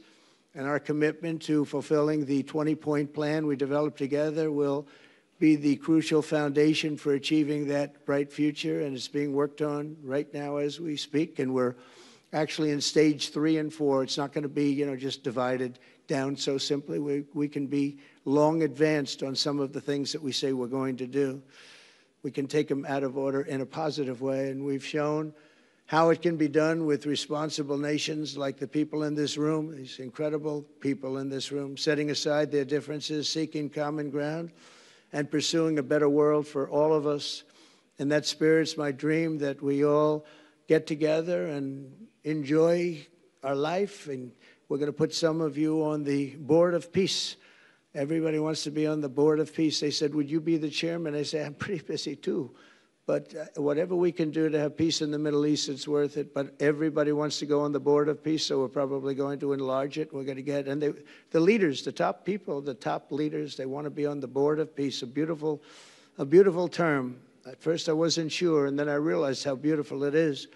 And our commitment to fulfilling the 20-point plan we developed together will be the crucial foundation for achieving that bright future. And it's being worked on right now as we speak. And we're actually in stage 3 and 4. It's not going to be, just divided down so simply. We can be long advanced on some of the things that we say we're going to do. We can take them out of order in a positive way, and we've shown how it can be done with responsible nations like the people in this room, these incredible people in this room, setting aside their differences, seeking common ground, and pursuing a better world for all of us. In that spirit, it's my dream that we all get together and enjoy our life, and we're going to put some of you on the Board of Peace. Everybody wants to be on the Board of Peace. They said, would you be the chairman? I say, I'm pretty busy too. But whatever we can do to have peace in the Middle East, it's worth it. But everybody wants to go on the Board of Peace, so we're probably going to enlarge it. We're going to get, and the leaders, the top people, the top leaders, they want to be on the Board of Peace, a beautiful term. At first I wasn't sure, and then I realized how beautiful it is.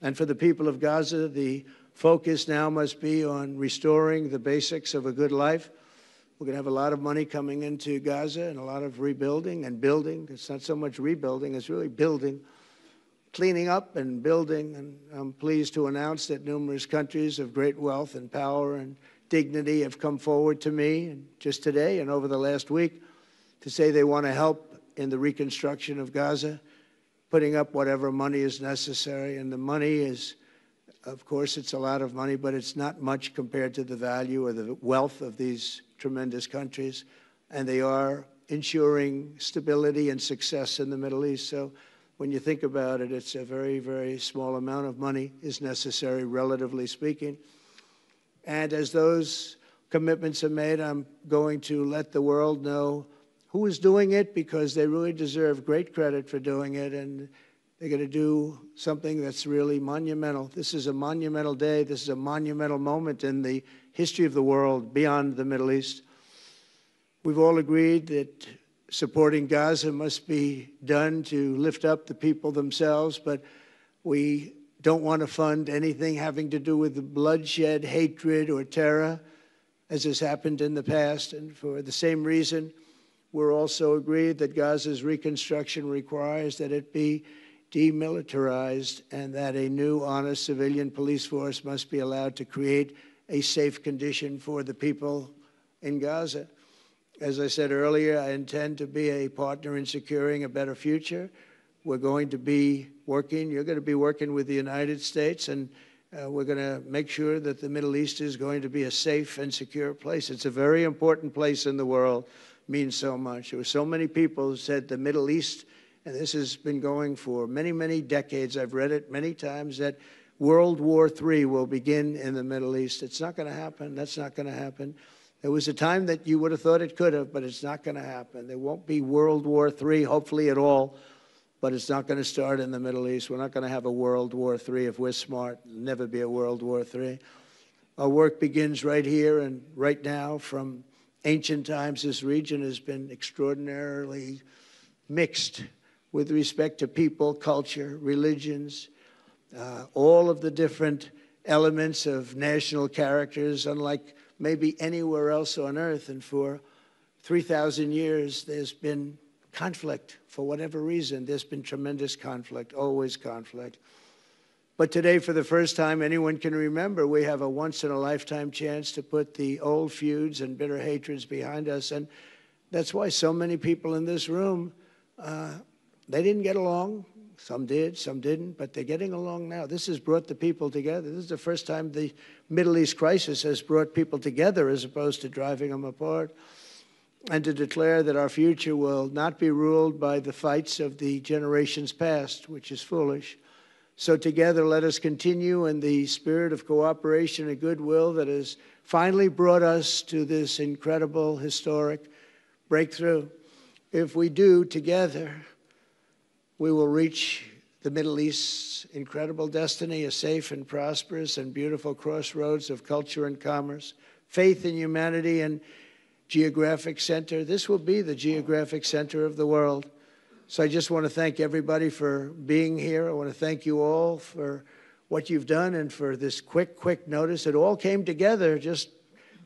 And for the people of Gaza, the focus now must be on restoring the basics of a good life, We're going to have a lot of money coming into Gaza and a lot of rebuilding and building. It's not so much rebuilding, it's really building, cleaning up and building. And I'm pleased to announce that numerous countries of great wealth and power and dignity have come forward to me and just today and over the last week to say they want to help in the reconstruction of Gaza, putting up whatever money is necessary. And the money is, of course, it's a lot of money, but it's not much compared to the value or the wealth of these tremendous countries. And they are ensuring stability and success in the Middle East. So when you think about it, it's a very, very small amount of money is necessary, relatively speaking. And as those commitments are made, I'm going to let the world know who is doing it, because they really deserve great credit for doing it. And they're going to do something that's really monumental. This is a monumental day. This is a monumental moment in the history of the world beyond the Middle East. We've all agreed that supporting Gaza must be done to lift up the people themselves, but we don't want to fund anything having to do with the bloodshed, hatred, or terror, as has happened in the past. And for the same reason, we're also agreed that Gaza's reconstruction requires that it be demilitarized and that a new, honest civilian police force must be allowed to create a safe condition for the people in Gaza. As I said earlier, I intend to be a partner in securing a better future. We're going to be working, you're going to be working with the United States, and we're going to make sure that the Middle East is going to be a safe and secure place. It's a very important place in the world, means so much. There were so many people who said the Middle East, and this has been going for many, many decades, I've read it many times, that World War III will begin in the Middle East. It's not going to happen. That's not going to happen. There was a time that you would have thought it could have, but it's not going to happen. There won't be World War III, hopefully at all, but it's not going to start in the Middle East. We're not going to have a World War III if we're smart. There'll never be a World War III. Our work begins right here and right now. From ancient times, this region has been extraordinarily mixed with respect to people, culture, religions, all of the different elements of national characters, unlike maybe anywhere else on earth. And for 3,000 years, there's been conflict. For whatever reason, there's been tremendous conflict, always conflict. But today, for the first time anyone can remember, we have a once-in-a-lifetime chance to put the old feuds and bitter hatreds behind us. And that's why so many people in this room, they didn't get along. Some did, some didn't, but they're getting along now. This has brought the people together. This is the first time the Middle East crisis has brought people together as opposed to driving them apart. And to declare that our future will not be ruled by the fights of the generations past, which is foolish. So together, let us continue in the spirit of cooperation and goodwill that has finally brought us to this incredible, historic breakthrough. If we do, together, we will reach the Middle East's incredible destiny, a safe and prosperous and beautiful crossroads of culture and commerce, faith in humanity and geographic center. This will be the geographic center of the world. So I just want to thank everybody for being here. I want to thank you all for what you've done and for this quick notice. It all came together just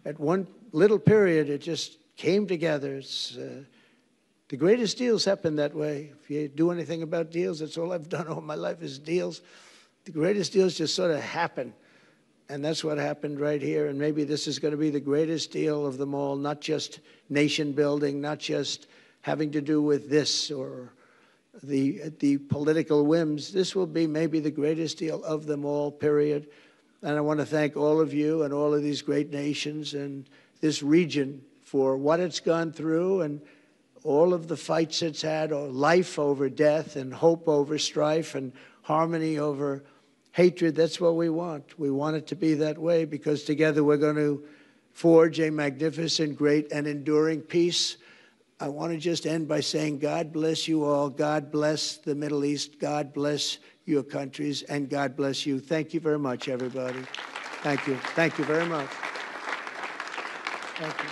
at one little period. It just came together. It's the greatest deals happen that way. If you do anything about deals, that's all I've done all my life is deals. The greatest deals just sort of happen. And that's what happened right here. And maybe this is going to be the greatest deal of them all, not just nation building, not just having to do with this or the political whims. This will be maybe the greatest deal of them all, period. And I want to thank all of you and all of these great nations and this region for what it's gone through and all of the fights it's had, or life over death and hope over strife and harmony over hatred. That's what we want. We want it to be that way because together we're going to forge a magnificent, great, and enduring peace. I want to just end by saying God bless you all. God bless the Middle East. God bless your countries, and God bless you. Thank you very much, everybody. Thank you. Thank you very much. Thank you.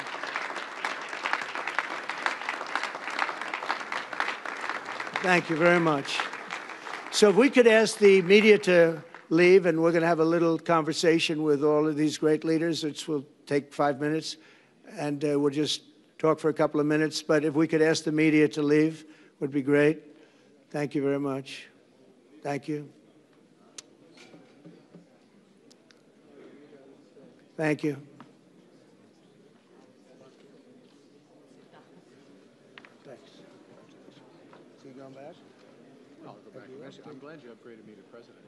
Thank you very much. So if we could ask the media to leave, and we're going to have a little conversation with all of these great leaders, which will take 5 minutes. and we'll just talk for a couple of minutes. But if we could ask the media to leave, would be great. Thank you very much. Thank you. Thank you. Thanks. So you going back? No, I'll go back. I'm glad you upgraded me to president.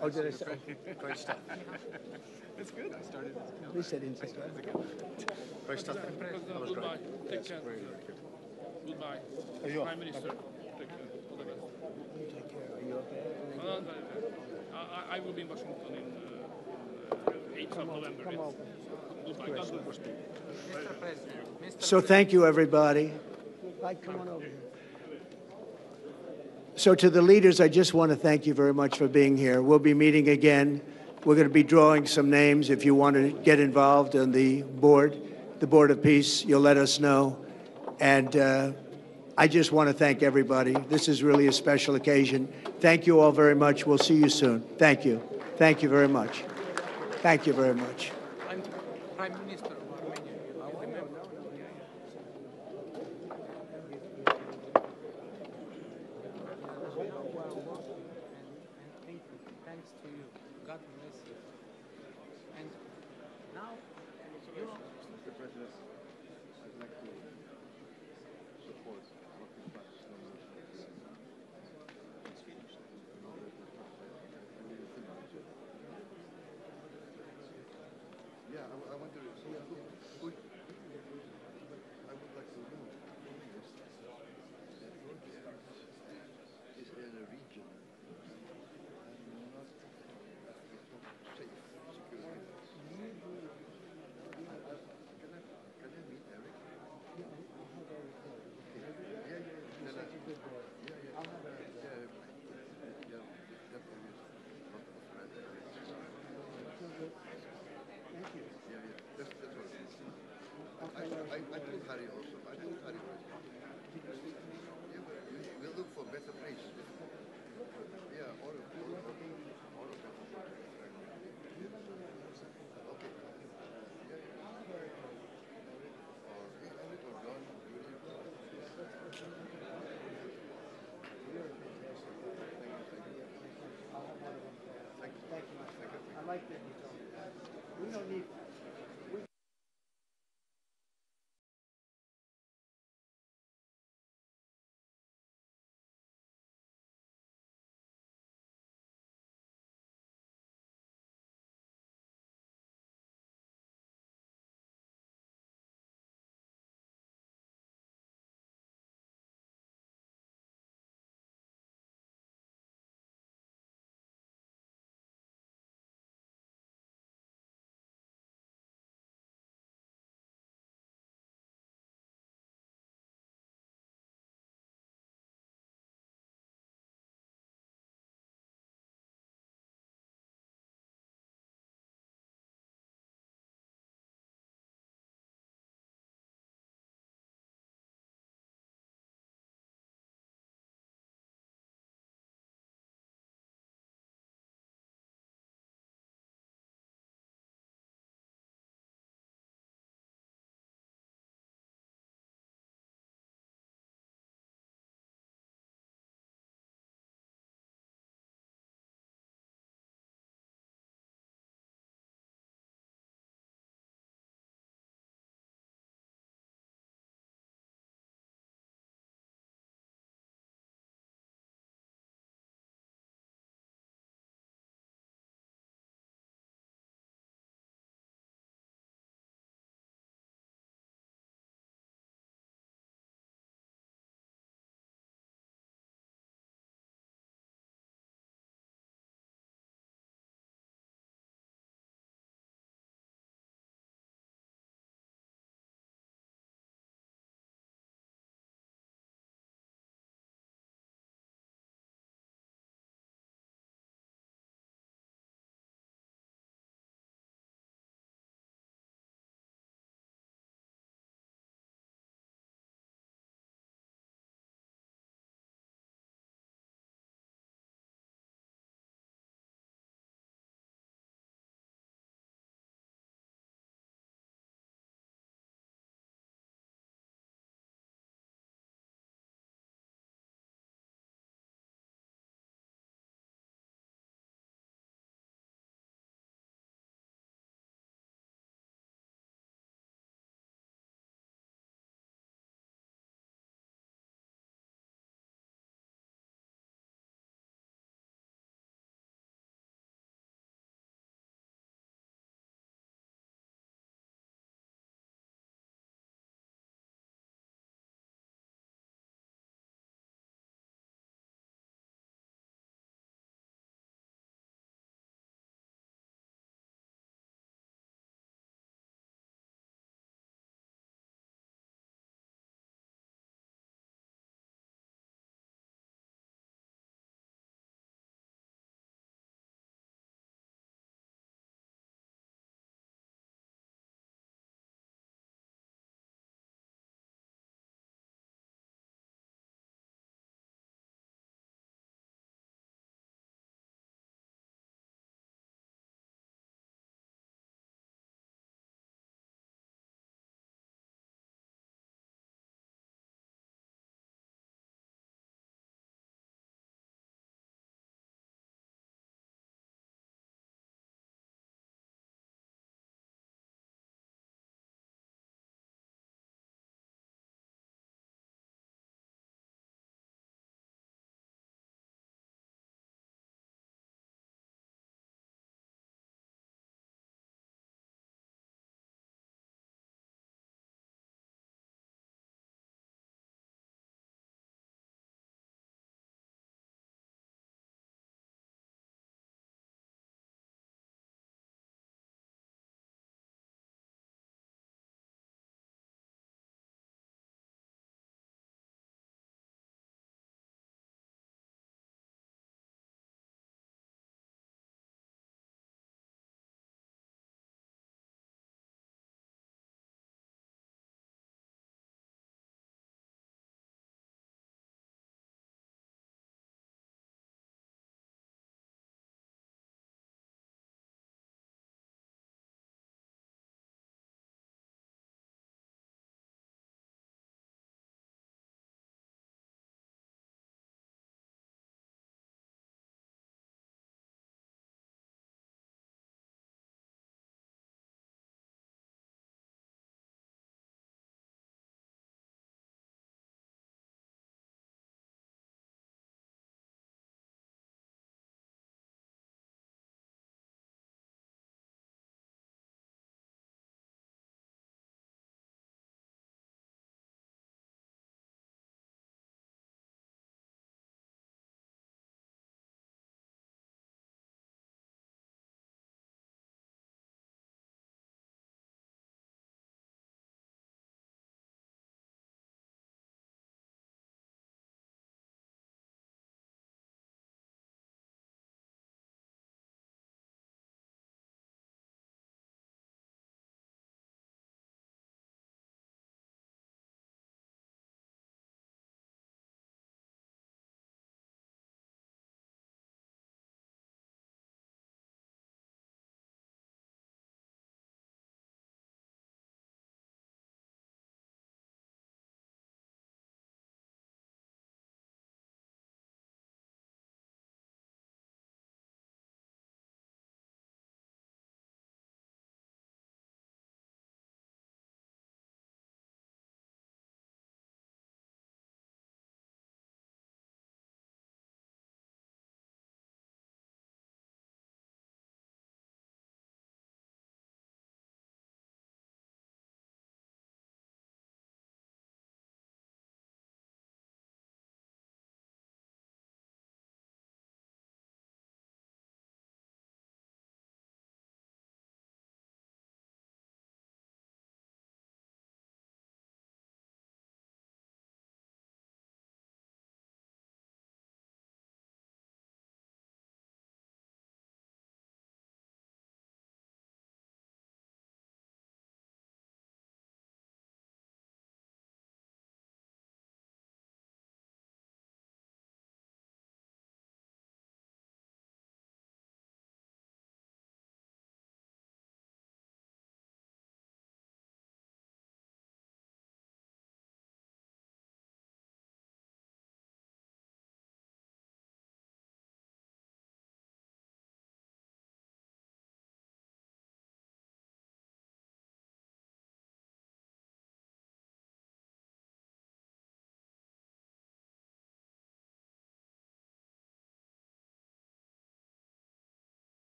Oh, did I say? Great stuff. It's good. I started. Please say didn't say Great stuff. That was great. Take care. Goodbye. Prime Minister. Take care. All the best. Take care. Are you okay? I will be in Washington in 8th of November. Come over. Goodbye. God bless. So thank you, everybody. Come on over here. So to the leaders, I just want to thank you very much for being here. We'll be meeting again. We're going to be drawing some names. If you want to get involved on the Board of Peace, you'll let us know. And I just want to thank everybody. This is really a special occasion. Thank you all very much. We'll see you soon. Thank you. Thank you very much. Thank you very much. Prime Minister of Armenia. I remember. And thanks to you. God bless you. And now, you know, Mr. President, I'd like to support what the Dutch nomination is. Yeah, I wonder if I would like to know is there a region not safe security? Can I meet Eric? I told Harry also. I told Harry also. We'll look for better place. Yeah, all of them. Okay. I like that.